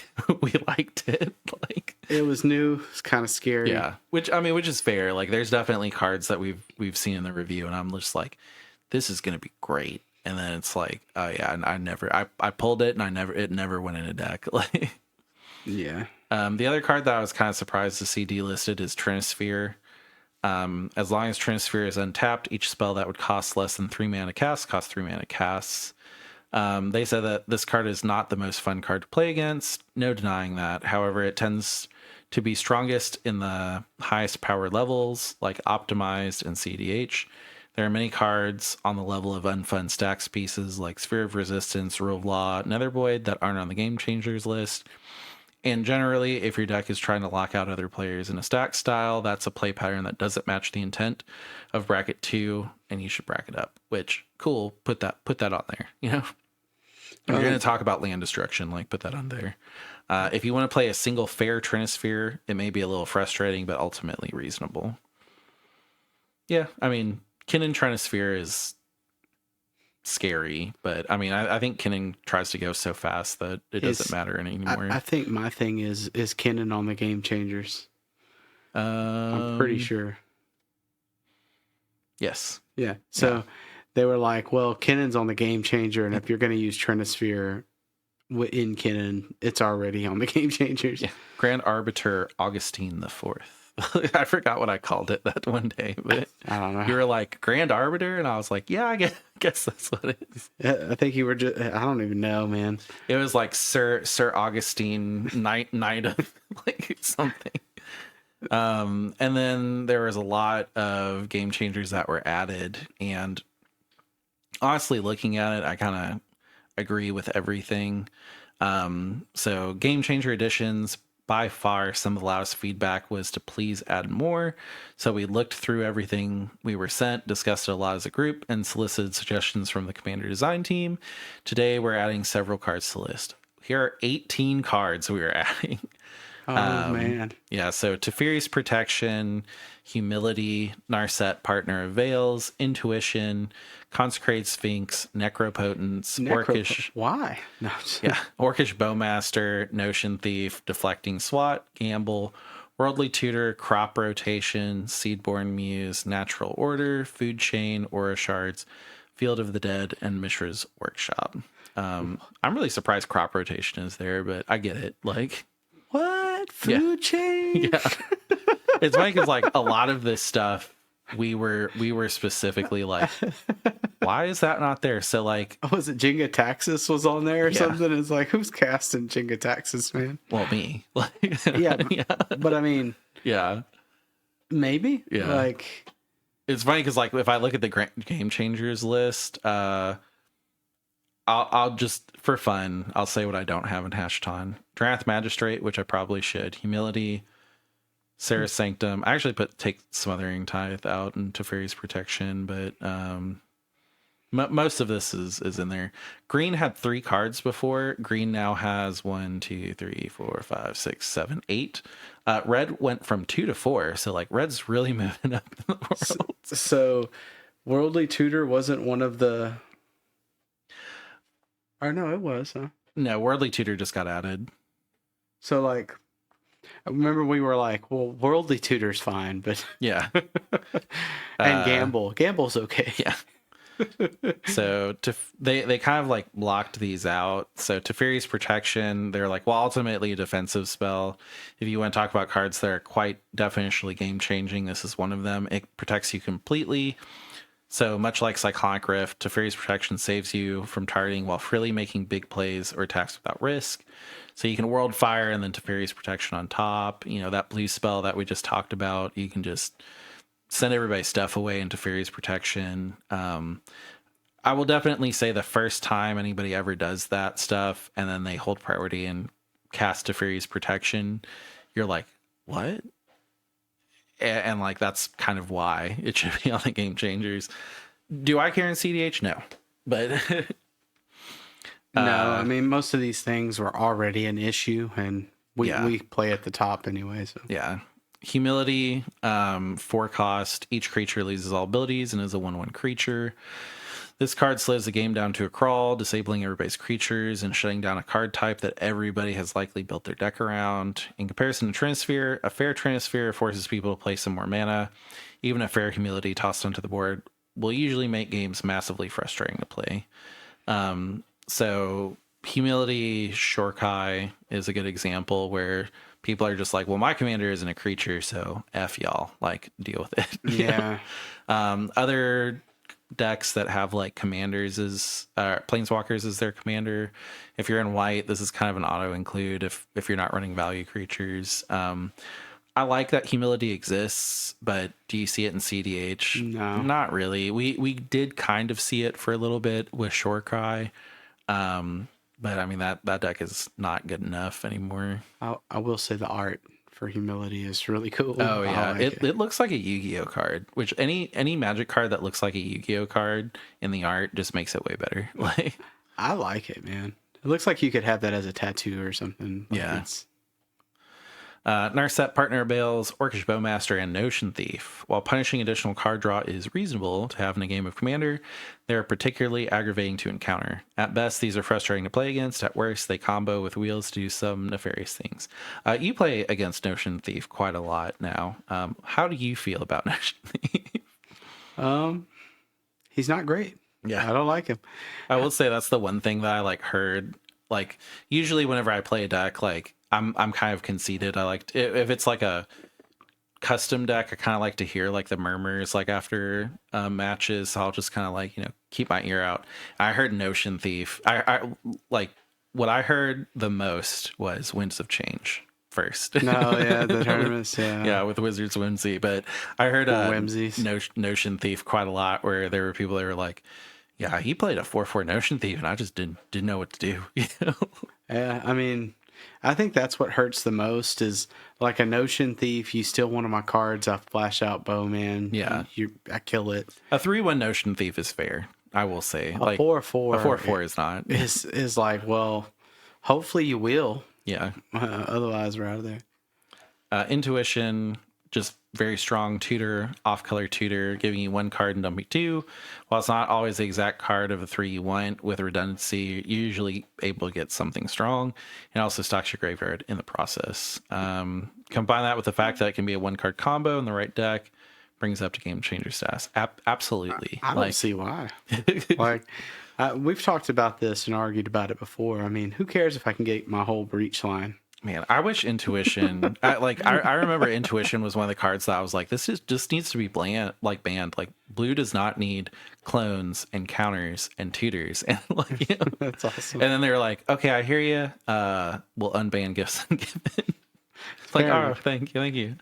liked it. Like It was new. It's kind of scary. Yeah, which is fair. Like, there's definitely cards that we've seen in the review, and I'm just like, this is gonna be great. And then it's like, oh yeah, and I pulled it, and it never went in a deck. Like, Yeah. the other card that I was kind of surprised to see delisted is Trinosphere. As long as Trinosphere is untapped, each spell that would cost less than 3 mana cast costs 3 mana casts. They said that this card is not the most fun card to play against. No denying that. However, it tends to be strongest in the highest power levels, like Optimized and CDH. There are many cards on the level of unfun stacks pieces like Sphere of Resistance, Rule of Law, Nethervoid that aren't on the Game Changers list. And generally, if your deck is trying to lock out other players in a stack style, that's a play pattern that doesn't match the intent of bracket 2, and you should bracket up. Which, cool, put that on there. You know, if you're going to talk about land destruction, like, put that on there. If you want to play a single fair Trinosphere, it may be a little frustrating, but ultimately reasonable. Yeah, I mean, Kinnan Trinosphere is scary, but I mean, I think Kinnan tries to go so fast that it doesn't matter anymore. I think my thing is Kinnan on the Game Changers. I'm pretty sure. Yes. Yeah. So they were like, well, Kinnan's on the Game Changer, and if you're going to use Trinosphere in Kinnan, it's already on the Game Changers. Yeah. Grand Arbiter Augustine the Fourth. I forgot what I called it that one day, but I don't know. You were like, Grand Arbiter? And I was like, yeah, I guess that's what it is. I think you were just, I don't even know, man. It was like Sir Augustine, Knight of like something. And then there was a lot of Game Changers that were added, and honestly, looking at it, I kind of agree with everything. So Game Changer editions, by far, some of the loudest feedback was to please add more. So we looked through everything we were sent, discussed it a lot as a group, and solicited suggestions from the Commander design team. Today, we're adding several cards to the list. Here are 18 cards we are adding. Oh, man. Yeah, so Teferi's Protection, Humility, Narset Partner of Veils, Intuition, Consecrated Sphinx, Necropotents, Orcish... Why? No. Yeah, Orcish Bowmaster, Notion Thief, Deflecting Swat, Gamble, Worldly Tutor, Crop Rotation, Seedorn Muse, Natural Order, Food Chain, Aura Shards, Field of the Dead, and Mishra's Workshop. I'm really surprised Crop Rotation is there, but I get it. Like... What? Food chain? Yeah. It's funny because like a lot of this stuff we were specifically like, why is that not there? So like, was it Jenga Taxis was on there or something? It's like, who's casting Jenga Taxis, man? Well, me. Like, yeah, but I mean, yeah, maybe. Yeah, like it's funny because like if I look at the Game Changers list, I'll just, for fun, I'll say what I don't have in Hashton. Dranath Magistrate, which I probably should. Humility, Sarah's Sanctum. I actually take Smothering Tithe out and Teferi's Protection, but most of this is in there. Green had 3 cards before. Green now has 1, 2, 3, 4, 5, 6, 7, 8. Red went from 2 to 4, so like Red's really moving up in the world. So Worldly Tutor wasn't one of the... Or no, it was, huh? No, Worldly Tutor just got added. So, like, I remember we were like, well, Worldly Tutor's fine, but... Yeah. And Gamble's okay. Yeah. So they kind of like blocked these out. So Teferi's Protection, they're like, well, ultimately a defensive spell. If you want to talk about cards that are quite definitionally game-changing, this is one of them. It protects you completely. So much like Cyclonic Rift, Teferi's Protection saves you from targeting while freely making big plays or attacks without risk. So you can World Fire and then Teferi's Protection on top. You know, that blue spell that we just talked about, you can just send everybody's stuff away into Teferi's Protection. I will definitely say the first time anybody ever does that stuff and then they hold priority and cast Teferi's Protection, you're like, what? And like that's kind of why it should be on the Game Changers. Do I care in CDH? No, but no. I mean, most of these things were already an issue, and we play at the top anyway. So yeah, Humility, 4 cost. Each creature loses all abilities and is a 1/1 creature. This card slows the game down to a crawl, disabling everybody's creatures and shutting down a card type that everybody has likely built their deck around. In comparison to Trinosphere, a fair Trinosphere forces people to play some more mana. Even a fair Humility tossed onto the board will usually make games massively frustrating to play. So Humility Shorkai is a good example where people are just like, well, my commander isn't a creature, so F y'all, like, deal with it. Yeah. Other decks that have like commanders as planeswalkers as their commander, if you're in white, this is kind of an auto include if you're not running value creatures. I like that humility exists, but do you see it in CDH? No, not really. We did kind of see it for a little bit with Shorecry, but I mean that deck is not good enough anymore. I will say the art for humility is really cool. Oh yeah, like it looks like a Yu-Gi-Oh card, which any Magic card that looks like a Yu-Gi-Oh card in the art just makes it way better. Like, I like it, man. It looks like you could have that as a tattoo or something. Like yeah. Narset Partner Bales, Orcish Bowmaster, and Notion Thief. While punishing additional card draw is reasonable to have in a game of Commander, they are particularly aggravating to encounter. At best, these are frustrating to play against. At worst, they combo with wheels to do some nefarious things. You play against Notion Thief quite a lot now. How do you feel about Notion Thief? He's not great. Yeah, I don't like him. I will say that's the one thing that I like heard. Like, usually whenever I play a deck, like I'm kind of conceited. I like if it's like a custom deck, I kind of like to hear like the murmurs like after matches. So I'll just kind of like, keep my ear out. I heard Notion Thief. I like what I heard the most was Winds of Change first. No, yeah, the tournaments, yeah. Yeah, with Wizards Whimsy. But I heard Whimsies. Notion Thief quite a lot, where there were people that were like, yeah, he played a 4/4 Notion Thief, and I just didn't know what to do. Yeah, I mean, I think that's what hurts the most is like a Notion Thief. You steal one of my cards, I flash out Bowman. Yeah, I kill it. A 3/1 Notion Thief is fair, I will say. A like 4/4. A 4/4 is not. Is like, well, hopefully you will. Yeah. Otherwise, we're out of there. Intuition, just very strong tutor, off-color tutor, giving you one card and dumping two. While it's not always the exact card of the three you want, with redundancy, you're usually able to get something strong. It also stocks your graveyard in the process. Combine that with the fact that it can be a one-card combo in the right deck, brings up to game changer status. Absolutely. I don't see why. Like, we've talked about this and argued about it before. I mean, who cares if I can get my whole breach line? Man, I wish Intuition. I remember Intuition was one of the cards that I was like, this just needs to be banned. Like blue does not need clones and counters and tutors, and like That's awesome. And then they were like, okay, I hear you. We'll unban gifts and Ungiven. It's like, oh, thank you.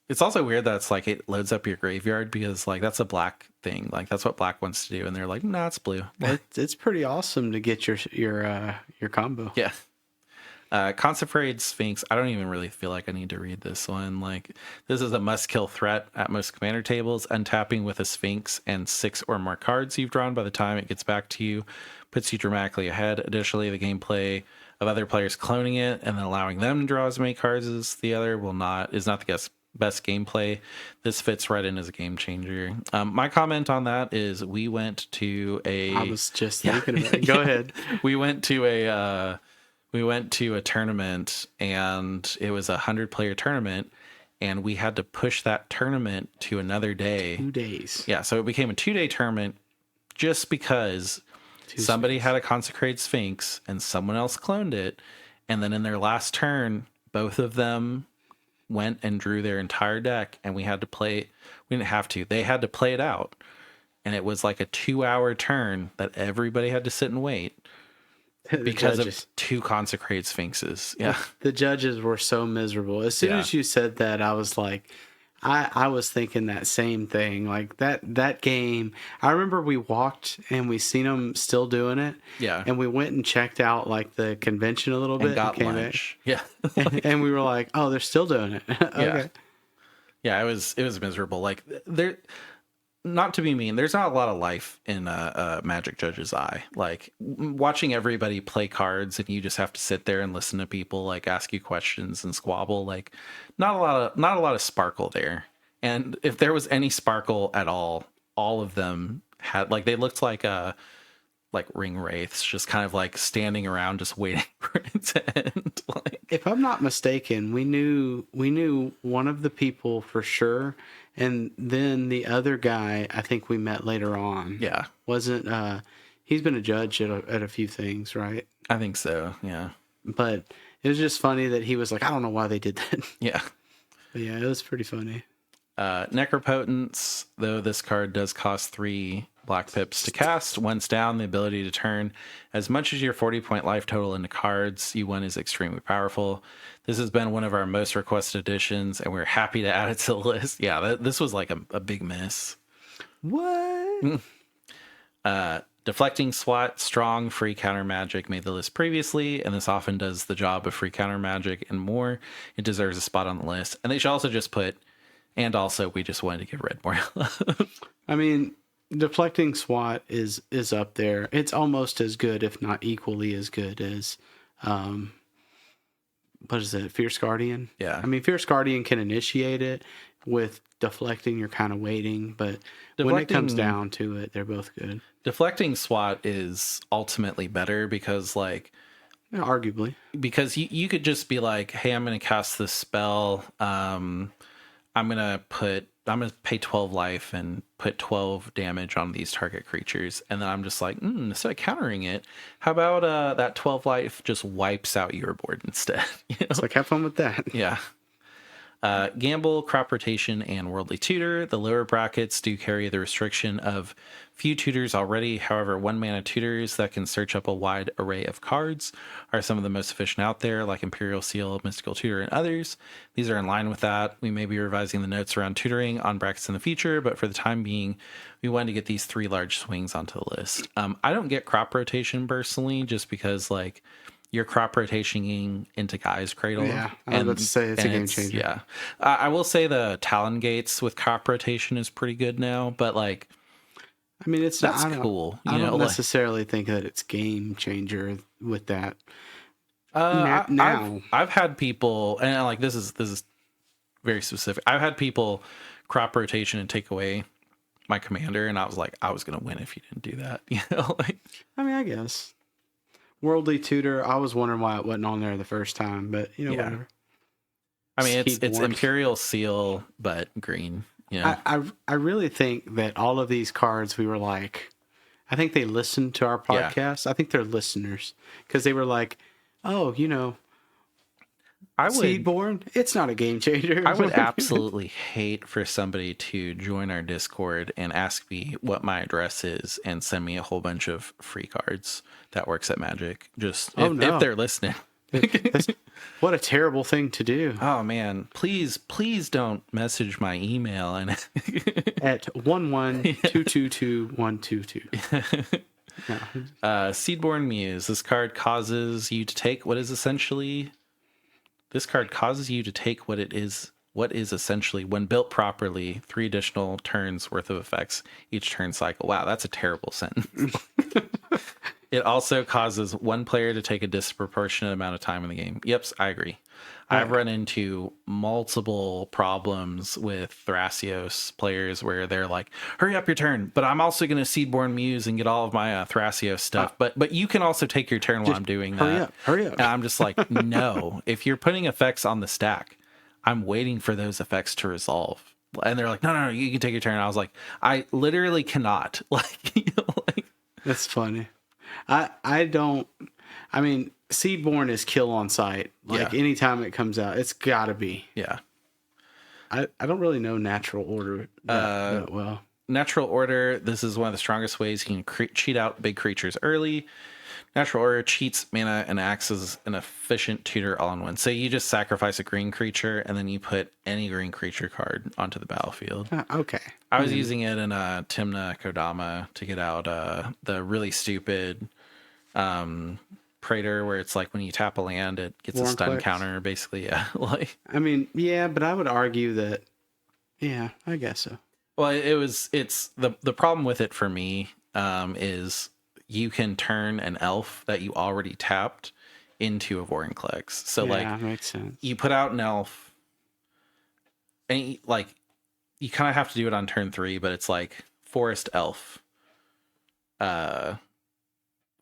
It's also weird that it's like it loads up your graveyard because like that's a black thing. Like that's what black wants to do, and they're like, nah, it's blue. It's pretty awesome to get your combo. Yeah. Consecrated Sphinx. I don't even really feel like I need to read this one. Like, this is a must-kill threat at most commander tables. Untapping with a Sphinx and 6 or more cards you've drawn by the time it gets back to you puts you dramatically ahead. Additionally, the gameplay of other players cloning it and then allowing them to draw as many cards as the other is not the best gameplay. This fits right in as a game changer. My comment on that is we went to a... I was just thinking about it. Go ahead. We went to a tournament, and it was 100-player tournament, and we had to push that tournament to another day. 2 days. Yeah, so it became a 2-day tournament just because somebody had a Consecrated Sphinx and someone else cloned it, and then in their last turn, both of them went and drew their entire deck, and we had to play. We didn't have to. They had to play it out, and it was like a 2-hour turn that everybody had to sit and wait. Because of 2 Consecrated Sphinxes. Yeah. The judges were so miserable. As soon as you said that, I was like, I was thinking that same thing. Like that game, I remember we walked and we seen them still doing it. Yeah. And we went and checked out like the convention a little bit. And got lunch. Yeah. and we were like, oh, they're still doing it. Okay. Yeah, it was miserable. Like not to be mean, there's not a lot of life in a Magic judge's eye. Like watching everybody play cards and you just have to sit there and listen to people like ask you questions and squabble. Like not a lot of sparkle there. And if there was any sparkle at all of them had like they looked like ring wraiths, just kind of like standing around, just waiting for it to end. Like, if I'm not mistaken, we knew one of the people for sure, and then the other guy I think we met later on. yeah, Wasn't he's been a judge at a few things, right? I think so. Yeah, But it was just funny that he was like, I don't know why they did that. yeah. But yeah, it was pretty funny. Necropotents, though this card does cost 3 black pips to cast. Once down, the ability to turn as much as your 40-point life total into cards you win is extremely powerful. This has been one of our most requested additions, and we're happy to add it to the list. Yeah, this was like a big miss. What? Deflecting SWAT, strong, free counter magic made the list previously, and this often does the job of free counter magic and more. It deserves a spot on the list. And they should also just put, and also we just wanted to give red more love. I mean, deflecting SWAT is up there. It's almost as good, if not equally as good as, what is it, Fierce Guardian? Yeah. I mean, Fierce Guardian can initiate it. With deflecting, you're kind of waiting, but when it comes down to it, they're both good. Deflecting SWAT is ultimately better because, like, yeah, arguably, because you could just be like, hey, I'm going to cast this spell. I'm going to pay 12 life and put 12 damage on these target creatures. And then I'm just like, instead of countering it, how about that 12 life just wipes out your board instead? You know? It's like, have fun with that. Yeah. Gamble, crop rotation, and worldly tutor. The lower brackets do carry the restriction of few tutors already. However, 1-mana tutors that can search up a wide array of cards are some of the most efficient out there, like Imperial Seal, Mystical Tutor, and others. These are in line with that. We may be revising the notes around tutoring on brackets in the future, but for the time being, we wanted to get these 3 large swings onto the list. I don't get crop rotation personally, just because like you're crop rotating into Guy's Cradle. Yeah, I was about to say it's a game changer. Yeah, I will say the Talon Gates with crop rotation is pretty good now, but like, I mean, it's that's cool. I don't necessarily think that it's game changer with that. Now, I've had people, and like this is very specific. I've had people crop rotation and take away my commander, and I was like, I was gonna win if you didn't do that. You know, like, I mean, I guess. Worldly Tutor, I was wondering why it wasn't on there the first time, but you know, whatever. I mean, it's Imperial Seal, but green. Yeah, I really think that all of these cards, we were like, I think they listened to our podcast. Yeah. I think they're listeners because they were like, oh, you know, Seedorn, it's not a game changer. I would absolutely hate for somebody to join our Discord and ask me what my address is and send me a whole bunch of free cards that works at Magic. Just if they're listening. What a terrible thing to do. Oh man, please don't message my email and at 112222122. Seedorn Muse. This card causes you to take what is essentially essentially, when built properly, 3 additional turns worth of effects each turn cycle. Wow, that's a terrible sentence. It also causes one player to take a disproportionate amount of time in the game. Yep, I agree. I've run into multiple problems with Thrasios players where they're like, hurry up your turn, but I'm also going to Seedorn Muse and get all of my Thrasios stuff. But you can also take your turn while I'm doing that. Hurry up. And I'm just like, no, if you're putting effects on the stack, I'm waiting for those effects to resolve. And they're like, no, you can take your turn. And I was like, I literally cannot. That's funny. I mean, Seedborn is kill on sight. Anytime it comes out, it's gotta be. Yeah. I don't really know natural order that well. Natural order, this is one of the strongest ways you can cheat out big creatures early. Natural order cheats mana and acts as an efficient tutor all in one. So you just sacrifice a green creature and then you put any green creature card onto the battlefield. Okay. I was using it in Timna Kodama to get out the really stupid Praetor, where it's like when you tap a land, it gets a stun counter, basically. Yeah. I mean, yeah, but I would argue that, yeah, I guess so. Well, it's the problem with it for me is you can turn an elf that you already tapped into a Vorinclex. So that makes sense. You put out an elf, and you kind of have to do it on turn 3, but it's like Forest Elf,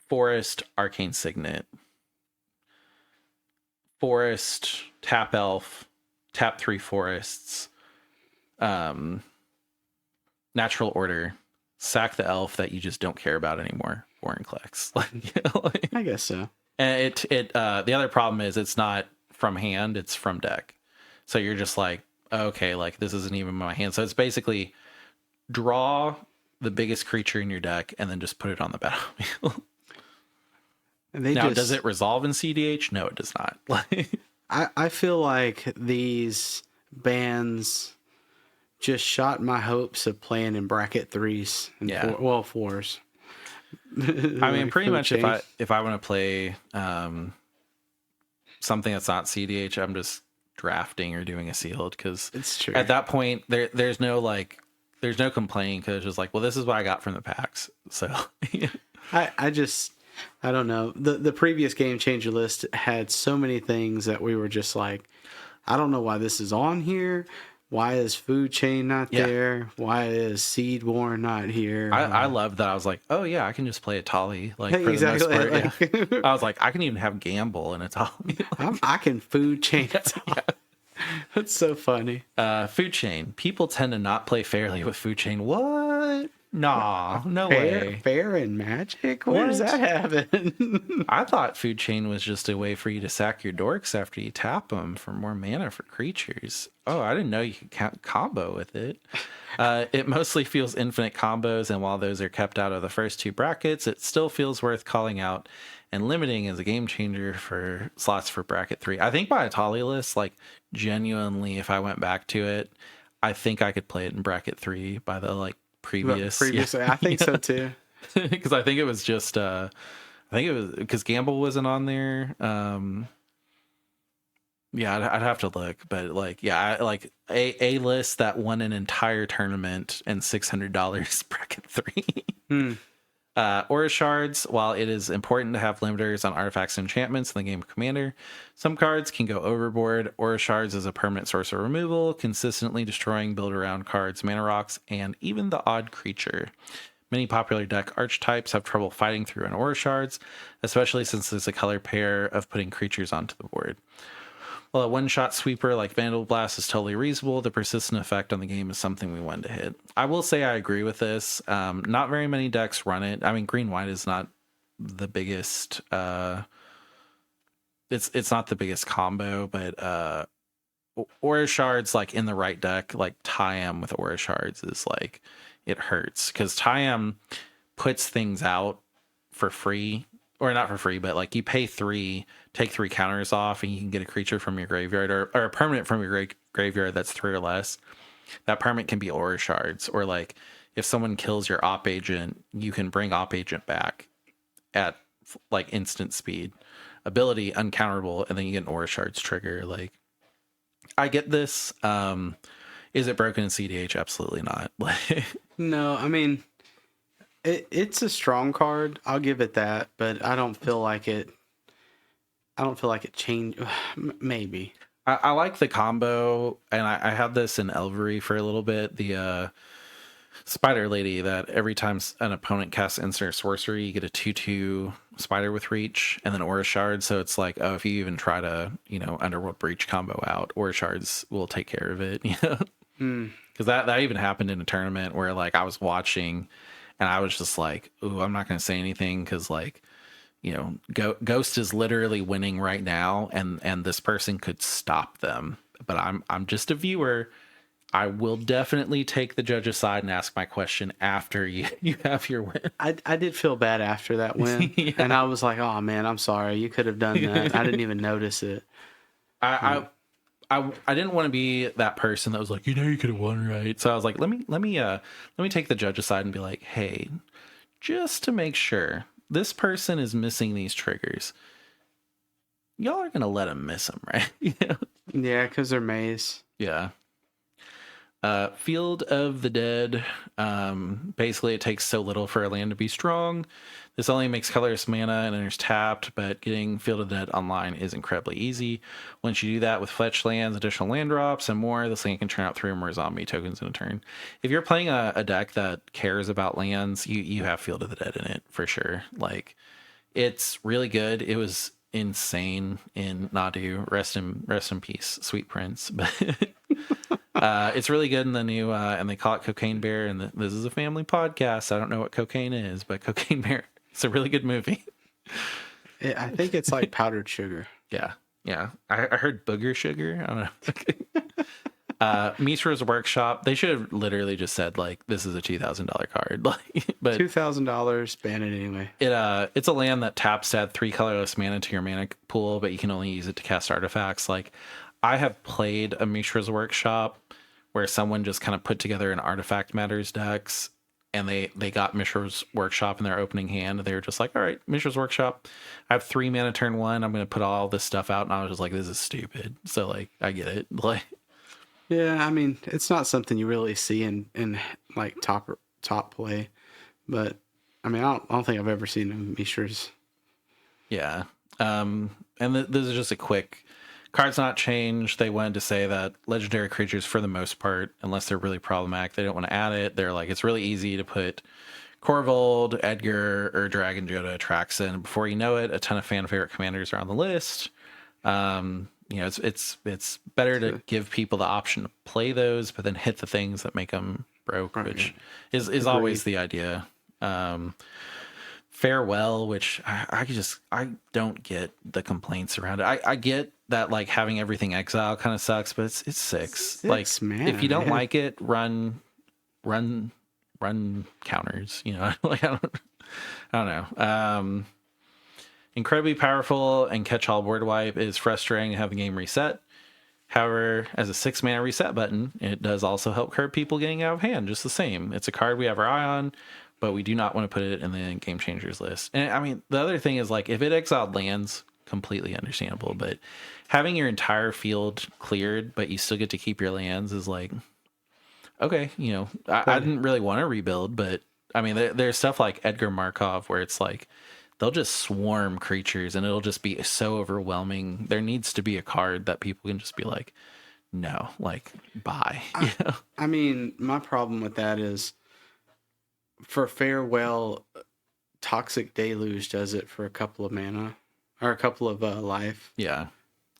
Forest, Arcane Signet, Forest, tap Elf, tap 3 forests, Natural Order, sack the elf that you just don't care about anymore, Foreign Clicks. I guess so. And the other problem is it's not from hand, it's from deck. So you're just like, okay, like this isn't even my hand. So it's basically draw the biggest creature in your deck and then just put it on the battlefield. Does it resolve in CDH? No, it does not. I feel like these bans just shot my hopes of playing in bracket 3s and 4s. I mean, pretty much if I want to play something that's not CDH, I'm just drafting or doing a sealed, because it's true. At that point there's no complaining, because it's just like, well, this is what I got from the packs. So I don't know. The previous Game Changer list had so many things that we were just like, I don't know why this is on here. Why is Food Chain not there? Why is Seedorn not here? I love that. I was like, oh yeah, I can just play a Tolly. Like, for exactly. the most part, yeah. I was like, I can even have Gamble in a Tolly. I can Food Chain a Tolly. That's so funny. Food Chain. People tend to not play fairly with Food Chain. What? Nah, no way. Fair and Magic? Where does that happen? I thought Food Chain was just a way for you to sack your dorks after you tap them for more mana for creatures. Oh, I didn't know you could combo with it. It mostly feels infinite combos, and while those are kept out of the first 2 brackets, it still feels worth calling out and limiting as a game changer for slots for bracket 3. I think by a Tolly list, like, genuinely, if I went back to it, I think I could play it in bracket 3 by the previously. I think so too. Because I think it was just I think it was because Gamble wasn't on there. I'd have to look, but a list that won an entire tournament and $600 bracket 3. Aura Shards. While it is important to have limiters on artifacts and enchantments in the game of Commander, some cards can go overboard. Aura Shards is a permanent source of removal, consistently destroying build-around cards, mana rocks, and even the odd creature. Many popular deck archetypes have trouble fighting through an Aura Shards, especially since there's a color pair of putting creatures onto the board. While a one-shot sweeper like Vandal Blast is totally reasonable, the persistent effect on the game is something we wanted to hit. I will say I agree with this. Not very many decks run it. I mean, Green-White is not the biggest... It's not the biggest combo, but Aura Shards, like, in the right deck, like, Tayam with Aura Shards is, like, it hurts. Because Tayam puts things out for free. Or not for free, but like you pay 3, take 3 counters off, and you can get a creature from your graveyard or a permanent from your graveyard that's 3 or less. That permanent can be Aura Shards, or like if someone kills your Op Agent, you can bring Op Agent back at like instant speed. Ability uncounterable, and then you get an Aura Shards trigger. Like, I get this. Is it broken in CDH? Absolutely not. No, I mean, it's a strong card. I'll give it that, but I don't feel like it. I don't feel like it changed. Maybe. I like the combo, and I had this in Elvery for a little bit. The Spider Lady, that every time an opponent casts instant or sorcery, you get a 2/2 Spider with Reach, and then Aura Shards. So it's like, oh, if you even try to, Underworld Breach combo out, Aura Shards will take care of it. Because that even happened in a tournament where like I was watching, and I was just like, ooh, I'm not going to say anything because like, Ghost is literally winning right now, and this person could stop them. But I'm just a viewer. I will definitely take the judge's side and ask my question after you have your win. I did feel bad after that win, yeah. And I was like, oh man, I'm sorry. You could have done that. I didn't even notice it. I didn't want to be that person that was like, you could have won, right? So I was like, let me take the judge's side and be like, hey, just to make sure this person is missing these triggers, y'all are gonna let him miss them, right? Yeah, because they're maze. Yeah. Field of the Dead. Basically, it takes so little for a land to be strong. This only makes colorless mana and enters tapped, but getting Field of the Dead online is incredibly easy. Once you do that with fetch lands, additional land drops, and more, this land can turn out 3 or more zombie tokens in a turn. If you're playing a deck that cares about lands, you have Field of the Dead in it for sure. Like, it's really good. It was insane in Nadu. Rest in peace, Sweet Prince. But it's really good in the new, and they call it Cocaine Bear. And this is a family podcast. I don't know what cocaine is, but Cocaine Bear. It's a really good movie. I think it's like powdered sugar. Yeah. I heard booger sugar. I don't know. Mishra's Workshop. They should have literally just said like, this is a $2,000 card. Like, but $2,000, ban it anyway. It's a land that taps to add 3 colorless mana to your mana pool, but you can only use it to cast artifacts. Like, I have played a Mishra's Workshop where someone just kind of put together an Artifact Matters decks, and they got Mishra's Workshop in their opening hand. They were just like, all right, Mishra's Workshop, I have 3 mana turn 1. I'm going to put all this stuff out. And I was just like, this is stupid. So, like, I get it. Like, yeah, I mean, it's not something you really see in like top play, but I mean, I don't think I've ever seen a Mishra's. Yeah. And this is just a quick... Cards not changed. They wanted to say that legendary creatures, for the most part, unless they're really problematic, they don't want to add it. They're like, it's really easy to put Korvold, Edgar, or Dragon Joda Traxon. Before you know it, a ton of fan favorite commanders are on the list. It's better to give people the option to play those, but then hit the things that make them broke, right, which is always the idea. Farewell, which I don't get the complaints around it. I get that like having everything exile kind of sucks, but it's 6. Like, man, if you don't like it, run counters. You know, like I don't know. Incredibly powerful and catch-all board wipe is frustrating to have the game reset. However, as a 6 mana reset button, it does also help curb people getting out of hand just the same. It's a card we have our eye on, but we do not want to put it in the game changers list. And I mean, the other thing is like, if it exiled lands, completely understandable, but having your entire field cleared, but you still get to keep your lands is like, okay, you know, I didn't really want to rebuild, but I mean, there's stuff like Edgar Markov where it's like, they'll just swarm creatures and it'll just be so overwhelming. There needs to be a card that people can just be like, no, like, bye. I mean, my problem with that is for Farewell, Toxic Deluge does it for a couple of mana or a couple of life. Yeah.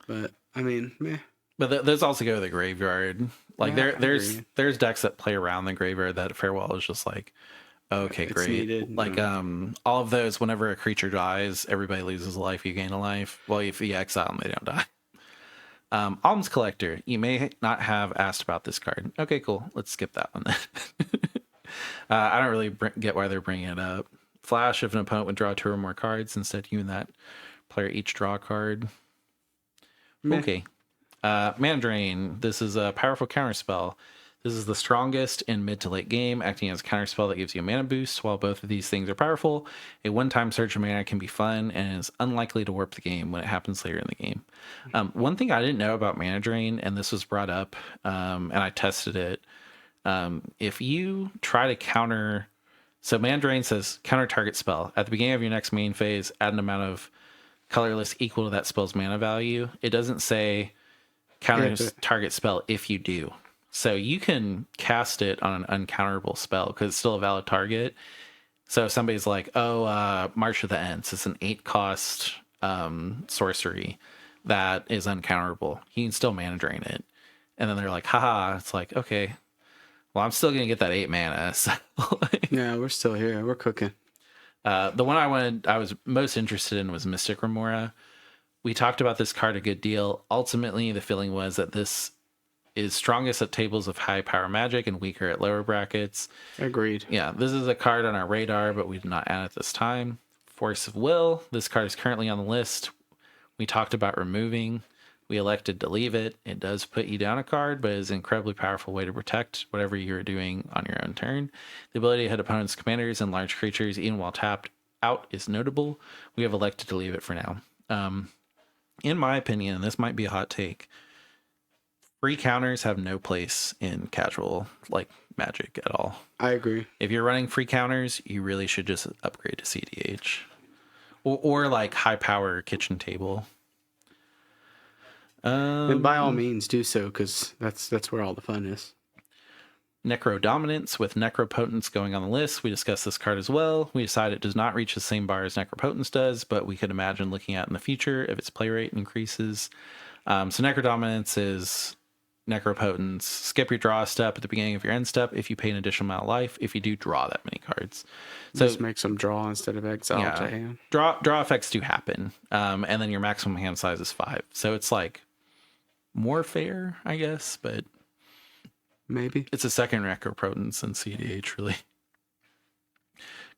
But I mean, meh. But there's also go to the graveyard. Like there's decks that play around the graveyard that Farewell is just like, okay, it's great. Needed. Like all of those, whenever a creature dies, everybody loses a life, you gain a life. Well, if you exile them, they don't die. Alms Collector. You may not have asked about this card. Okay, cool. Let's skip that one then. I don't really get why they're bringing it up. Flash, if an opponent would draw 2 or more cards, instead you and that player each draw a card. Meh. Okay. Mana Drain. This is a powerful counterspell. This is the strongest in mid to late game, acting as a counterspell that gives you a mana boost. While both of these things are powerful, a one-time surge of mana can be fun and is unlikely to warp the game when it happens later in the game. One thing I didn't know about Mana Drain, and this was brought up, and I tested it, if you try to counter... So Mana Drain says, counter target spell. At the beginning of your next main phase, add an amount of colorless equal to that spell's mana value. It doesn't say counter target spell if you do. So you can cast it on an uncounterable spell because it's still a valid target. So if somebody's like, March of the Ents, it's an 8-cost sorcery that is uncounterable. You can still Mana Drain it. And then they're like, haha, it's like, okay, well, I'm still going to get that 8 mana. So, yeah, we're still here. We're cooking. The one I was most interested in was Mystic Remora. We talked about this card a good deal. Ultimately, the feeling was that this is strongest at tables of high power magic and weaker at lower brackets. Agreed. Yeah, this is a card on our radar, but we did not add it this time. Force of Will. This card is currently on the list. We talked about removing. We elected to leave it. It does put you down a card, but is an incredibly powerful way to protect whatever you're doing on your own turn. The ability to hit opponents' commanders and large creatures, even while tapped out, is notable. We have elected to leave it for now. In my opinion, this might be a hot take, free counters have no place in casual like Magic at all. I agree. If you're running free counters, you really should just upgrade to CDH or like high power kitchen table. And by all means, do so, because that's where all the fun is. Necro Dominance with Necropotents going on the list. We discussed this card as well. We decided it does not reach the same bar as Necropotents does, but we could imagine looking at in the future if its play rate increases. So Necro Dominance is Necropotents. Skip your draw step at the beginning of your end step if you pay an additional amount of life, if you do draw that many cards. So just make some draw instead of exile to hand. Draw effects do happen. And then your maximum hand size is 5. So it's like more fair, I guess, but maybe it's a second Necropotents in CDH, really.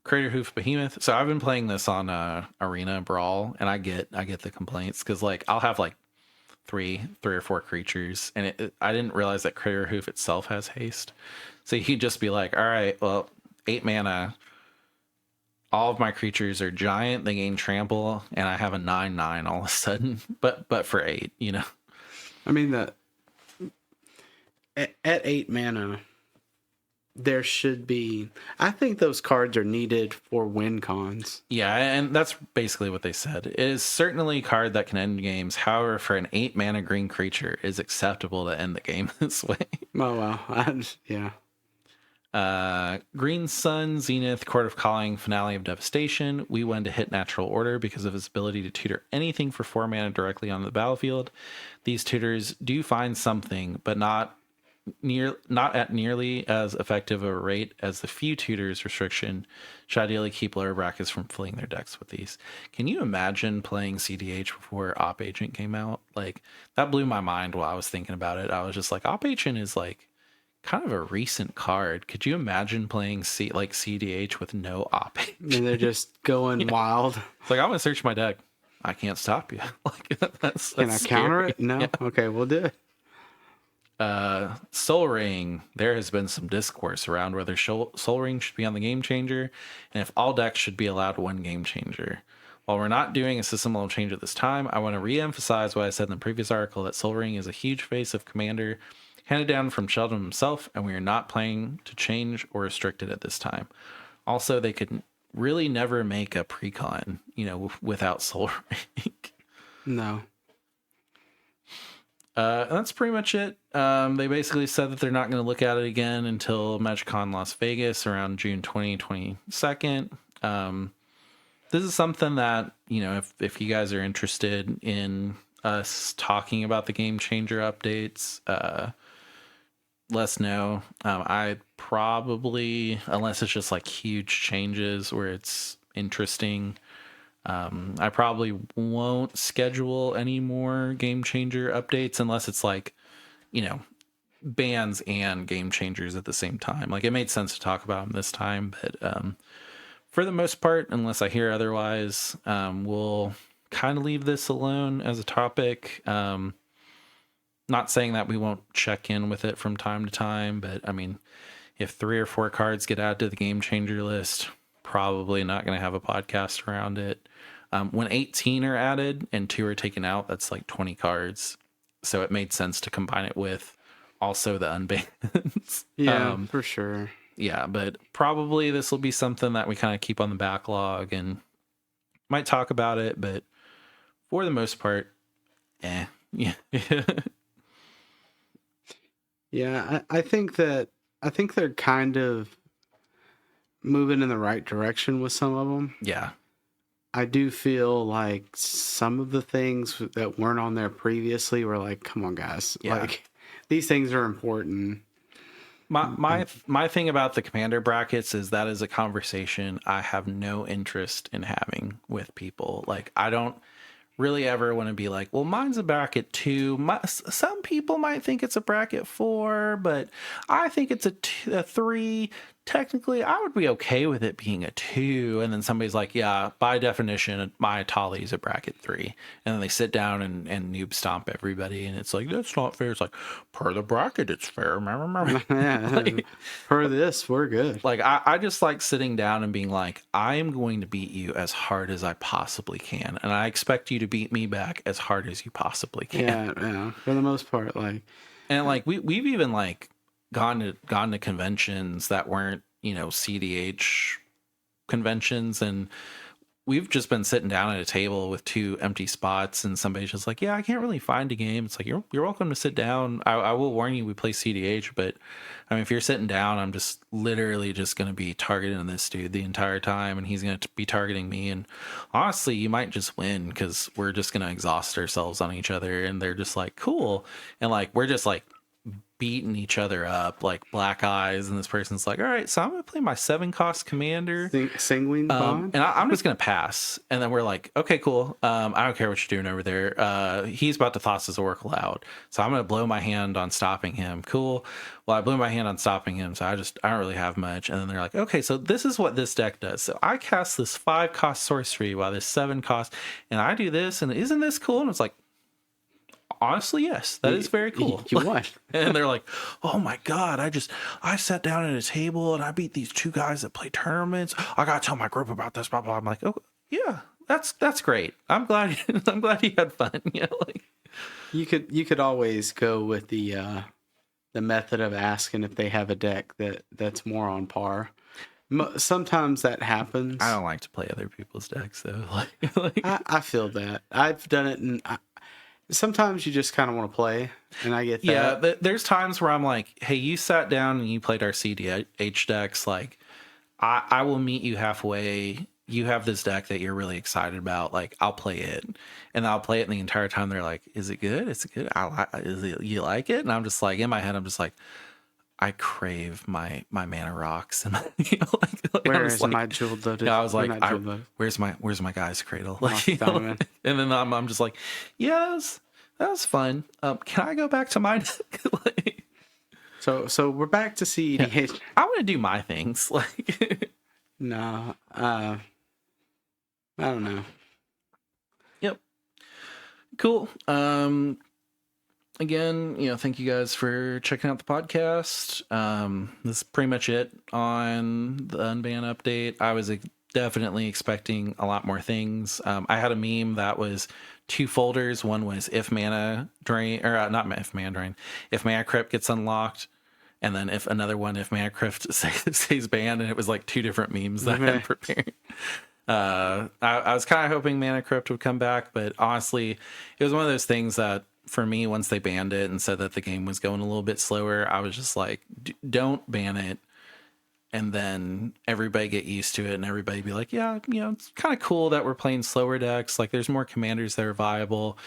Crater Hoof Behemoth. So I've been playing this on Arena Brawl, and I get the complaints because like I'll have like three or four creatures, and I didn't realize that Crater Hoof itself has haste. So you'd just be like, all right, well, 8 mana. All of my creatures are giant. They gain trample, and I have a 9/9 all of a sudden. But for 8, you know. I mean that at 8 mana, there should be. I think those cards are needed for win cons. Yeah, and that's basically what they said. It is certainly a card that can end games. However, for an 8 mana green creature, it is acceptable to end the game this way. Oh wow, yeah. Green Sun, Zenith, Court of Calling, Finale of Devastation. We went to hit Natural Order because of its ability to tutor anything for 4 mana directly on the battlefield. These tutors do find something, but not at nearly as effective a rate as the few tutors restriction. Should ideally keep lower brackets from filling their decks with these. Can you imagine playing CDH before Op Agent came out? Like, that blew my mind while I was thinking about it. I was just like, Op Agent is like kind of a recent card. Could you imagine playing CDH with no Op Agent? And they're just going wild. It's like, I'm gonna search my deck. I can't stop you. Like, that's Can I scary. counter it? No. Yeah. Okay, we'll do it. Soul Ring. There has been some discourse around whether Soul Ring should be on the Game Changer, and if all decks should be allowed one Game Changer. While we're not doing a system level change at this time, I want to re-emphasize what I said in the previous article, that Soul Ring is a huge face of Commander, handed down from Sheldon himself, and we are not planning to change or restrict it at this time. Also, they could really never make a precon, without Soul Ring. No. That's pretty much it. They basically said that they're not going to look at it again until MagicCon Las Vegas around June 2022. This is something that, if you guys are interested in us talking about the Game Changer updates, let us know. I probably, unless it's just like huge changes where it's interesting, I probably won't schedule any more Game Changer updates unless it's like, bans and Game Changers at the same time. Like, it made sense to talk about them this time, but for the most part, unless I hear otherwise, we'll kind of leave this alone as a topic. Not saying that we won't check in with it from time to time, but I mean, if 3 or 4 cards get added to the Game Changer list, probably not going to have a podcast around it. When 18 are added and 2 are taken out, that's like 20 cards. So it made sense to combine it with also the Unbans. Yeah, for sure. Yeah, but probably this will be something that we kind of keep on the backlog and might talk about it, but for the most part, yeah. Yeah, I think they're kind of moving in the right direction with some of them. Yeah. I do feel like some of the things that weren't on there previously were like, come on, guys. Yeah. Like, these things are important. My thing about the commander brackets is that is a conversation I have no interest in having with people. Like, I don't really ever want to be like, well, mine's a bracket 2. Some people might think it's a bracket 4, but I think it's a 3. Technically, I would be okay with it being a 2. And then somebody's like, yeah, by definition, my Tali is a bracket 3. And then they sit down and noob stomp everybody. And it's like, that's not fair. It's like, per the bracket, it's fair. Yeah, like, per this, we're good. Like, I just like sitting down and being like, I am going to beat you as hard as I possibly can. And I expect you to beat me back as hard as you possibly can. Yeah, for the most part, like, And like we've even like gone to conventions that weren't, CDH conventions, and we've just been sitting down at a table with 2 empty spots, and somebody's just like, yeah, I can't really find a game. It's like, you're welcome to sit down. I will warn you, we play CDH, but I mean, if you're sitting down, I'm just literally just going to be targeting this dude the entire time, and he's going to be targeting me. And honestly, you might just win because we're just going to exhaust ourselves on each other. And they're just like, cool. And like, we're just like beating each other up like black eyes, and this person's like, all right, so I'm gonna play my 7-cost commander Sanguine Bond, and I'm just gonna pass. And then we're like, okay, cool, I don't care what you're doing over there. He's about to Thassa's Oracle out, so I'm gonna blow my hand on stopping him. Cool. Well, I blew my hand on stopping him, so I don't really have much. And then they're like, okay, so this is what this deck does. So I cast this 5-cost sorcery while this 7-cost, and I do this, and isn't this cool? And it's like, honestly, yes, that is very cool. You won. And they're like, oh my God, I sat down at a table and I beat these 2 guys that play tournaments. I gotta tell my group about this, blah, blah. I'm like, oh yeah, that's great. I'm glad you had fun. Like you could always go with the method of asking if they have a deck that's more on par. Sometimes that happens. I don't like to play other people's decks though. I feel that. I've done it, and sometimes you just kind of want to play, and I get that. Yeah, there's times where I'm like, hey, you sat down and you played our CDH decks. Like, I will meet you halfway. You have this deck that you're really excited about. Like, I'll play it, and I'll play it, and the entire time they're like, is it good? It's good. You like it? And I'm just like, in my head, I'm just like, I crave my mana rocks, and where is my jeweled lotus? Yeah, I was like, where's my guy's cradle? Like, and then I'm just like, yeah, that was fun. Can I go back to my deck? Like, so we're back to CEDH. Yeah. I want to do my things. Like, no, I don't know. Yep. Cool. Again, thank you guys for checking out the podcast. This is pretty much it on the Unban update. I was definitely expecting a lot more things. I had a meme that was 2 folders. One was if mana drain, or not if mana drain, if mana crypt gets unlocked, and then if mana crypt stays banned, and it was like 2 different memes that I had prepared. I was kind of hoping mana crypt would come back, but honestly, it was one of those things that, for me, once they banned it and said that the game was going a little bit slower, I was just like, don't ban it. And then everybody get used to it, and everybody be like, yeah, it's kind of cool that we're playing slower decks. Like, there's more commanders that are viable.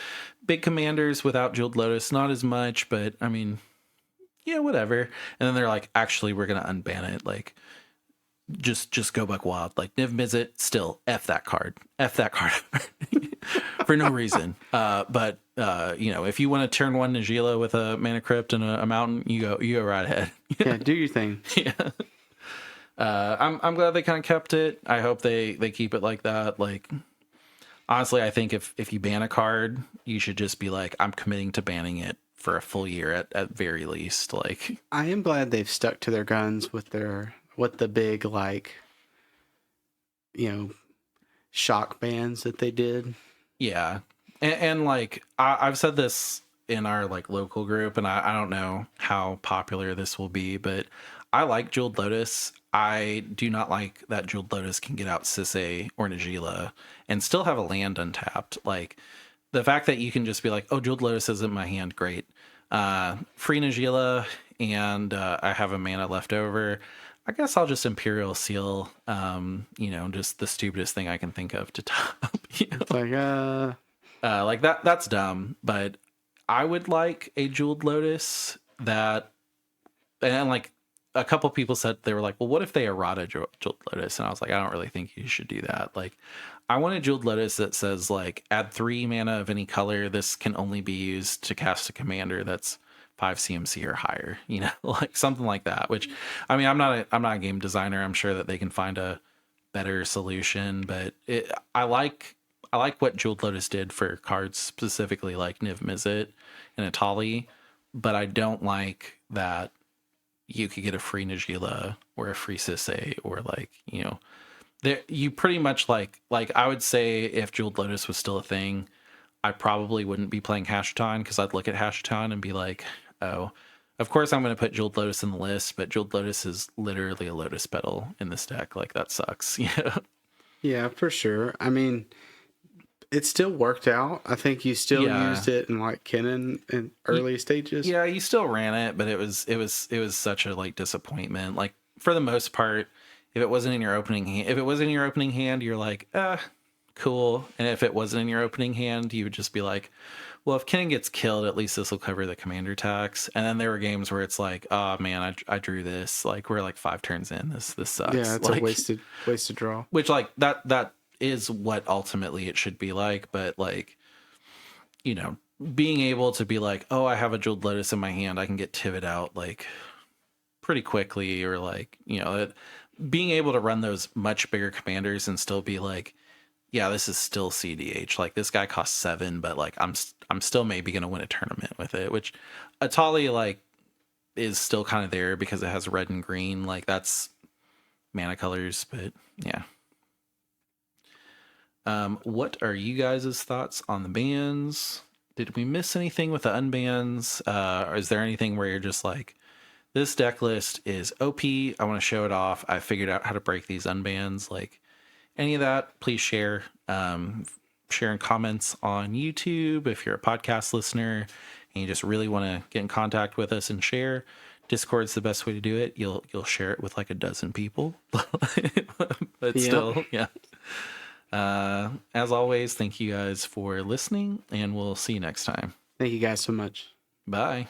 Big commanders without Jeweled Lotus, not as much, but I mean, whatever. And then they're like, actually, we're going to unban it. Like, just go buck wild. Like, Niv Mizzet, still F that card for no reason. But if you want to turn 1 Najila with a mana crypt and a mountain, you go right ahead. Yeah, do your thing. Yeah. I'm glad they kind of kept it. I hope they keep it like that. Like, honestly, I think if you ban a card, you should just be like, I'm committing to banning it for a full year at very least. Like, I am glad they've stuck to their guns with the big, like, shock bans that they did. Yeah. And like, I've said this in our like local group, and I don't know how popular this will be, but I like Jeweled Lotus. I do not like that Jeweled Lotus can get out Sisay or Najila and still have a land untapped. Like, the fact that you can just be like, oh, Jeweled Lotus is in my hand, great. Free Najila, and I have a mana left over. I guess I'll just Imperial Seal, just the stupidest thing I can think of to top. Like that's dumb, but I would like a Jeweled Lotus that, and like a couple people said, they were like, well, what if they errata Jeweled Lotus? And I was like, I don't really think you should do that. Like, I want a Jeweled Lotus that says, like, add 3 mana of any color. This can only be used to cast a commander that's 5 CMC or higher, like something like that. Which, I mean, I'm not a game designer. I'm sure that they can find a better solution, but I like what Jeweled Lotus did for cards specifically like Niv Mizzet and Atali, but I don't like that you could get a free Najila or a free Sisay, or like, you pretty much like I would say if Jeweled Lotus was still a thing, I probably wouldn't be playing Hashtag because I'd look at Hashtag and be like, oh, of course I'm going to put Jeweled Lotus in the list, but Jeweled Lotus is literally a Lotus Petal in this deck. Like, that sucks. Yeah. Yeah, for sure. I mean, it still worked out. I think you still used it in like Kennen in early stages. Yeah, you still ran it, but it was such a like disappointment. Like, for the most part, if it wasn't in your opening hand, you're like, cool. And if it wasn't in your opening hand, you would just be like, well, if Kennen gets killed, at least this will cover the commander tax. And then there were games where it's like, oh man, I drew this. Like, we're like 5 turns in. This sucks. Yeah, it's like, a wasted draw. Which, like, that is what ultimately it should be like. But, like, you know, being able to be like, oh, I have a Jeweled Lotus in my hand, I can get Tivit out like pretty quickly, or like, you know, being able to run those much bigger commanders and still be like, yeah, this is still CDH. Like, this guy costs 7, but like I'm still maybe gonna win a tournament with it. Which Atali like is still kind of there because it has red and green. Like, that's mana colors, but yeah. What are you guys' thoughts on the bans? Did we miss anything with the unbans? Or is there anything where you're just like, this deck list is OP, I want to show it off, I figured out how to break these unbans? Like, any of that, please share. Share in comments on YouTube if you're a podcast listener and you just really want to get in contact with us and share. Discord's the best way to do it. You'll share it with like a dozen people. But still, yeah. As always, thank you guys for listening, and we'll see you next time. Thank you guys so much. Bye.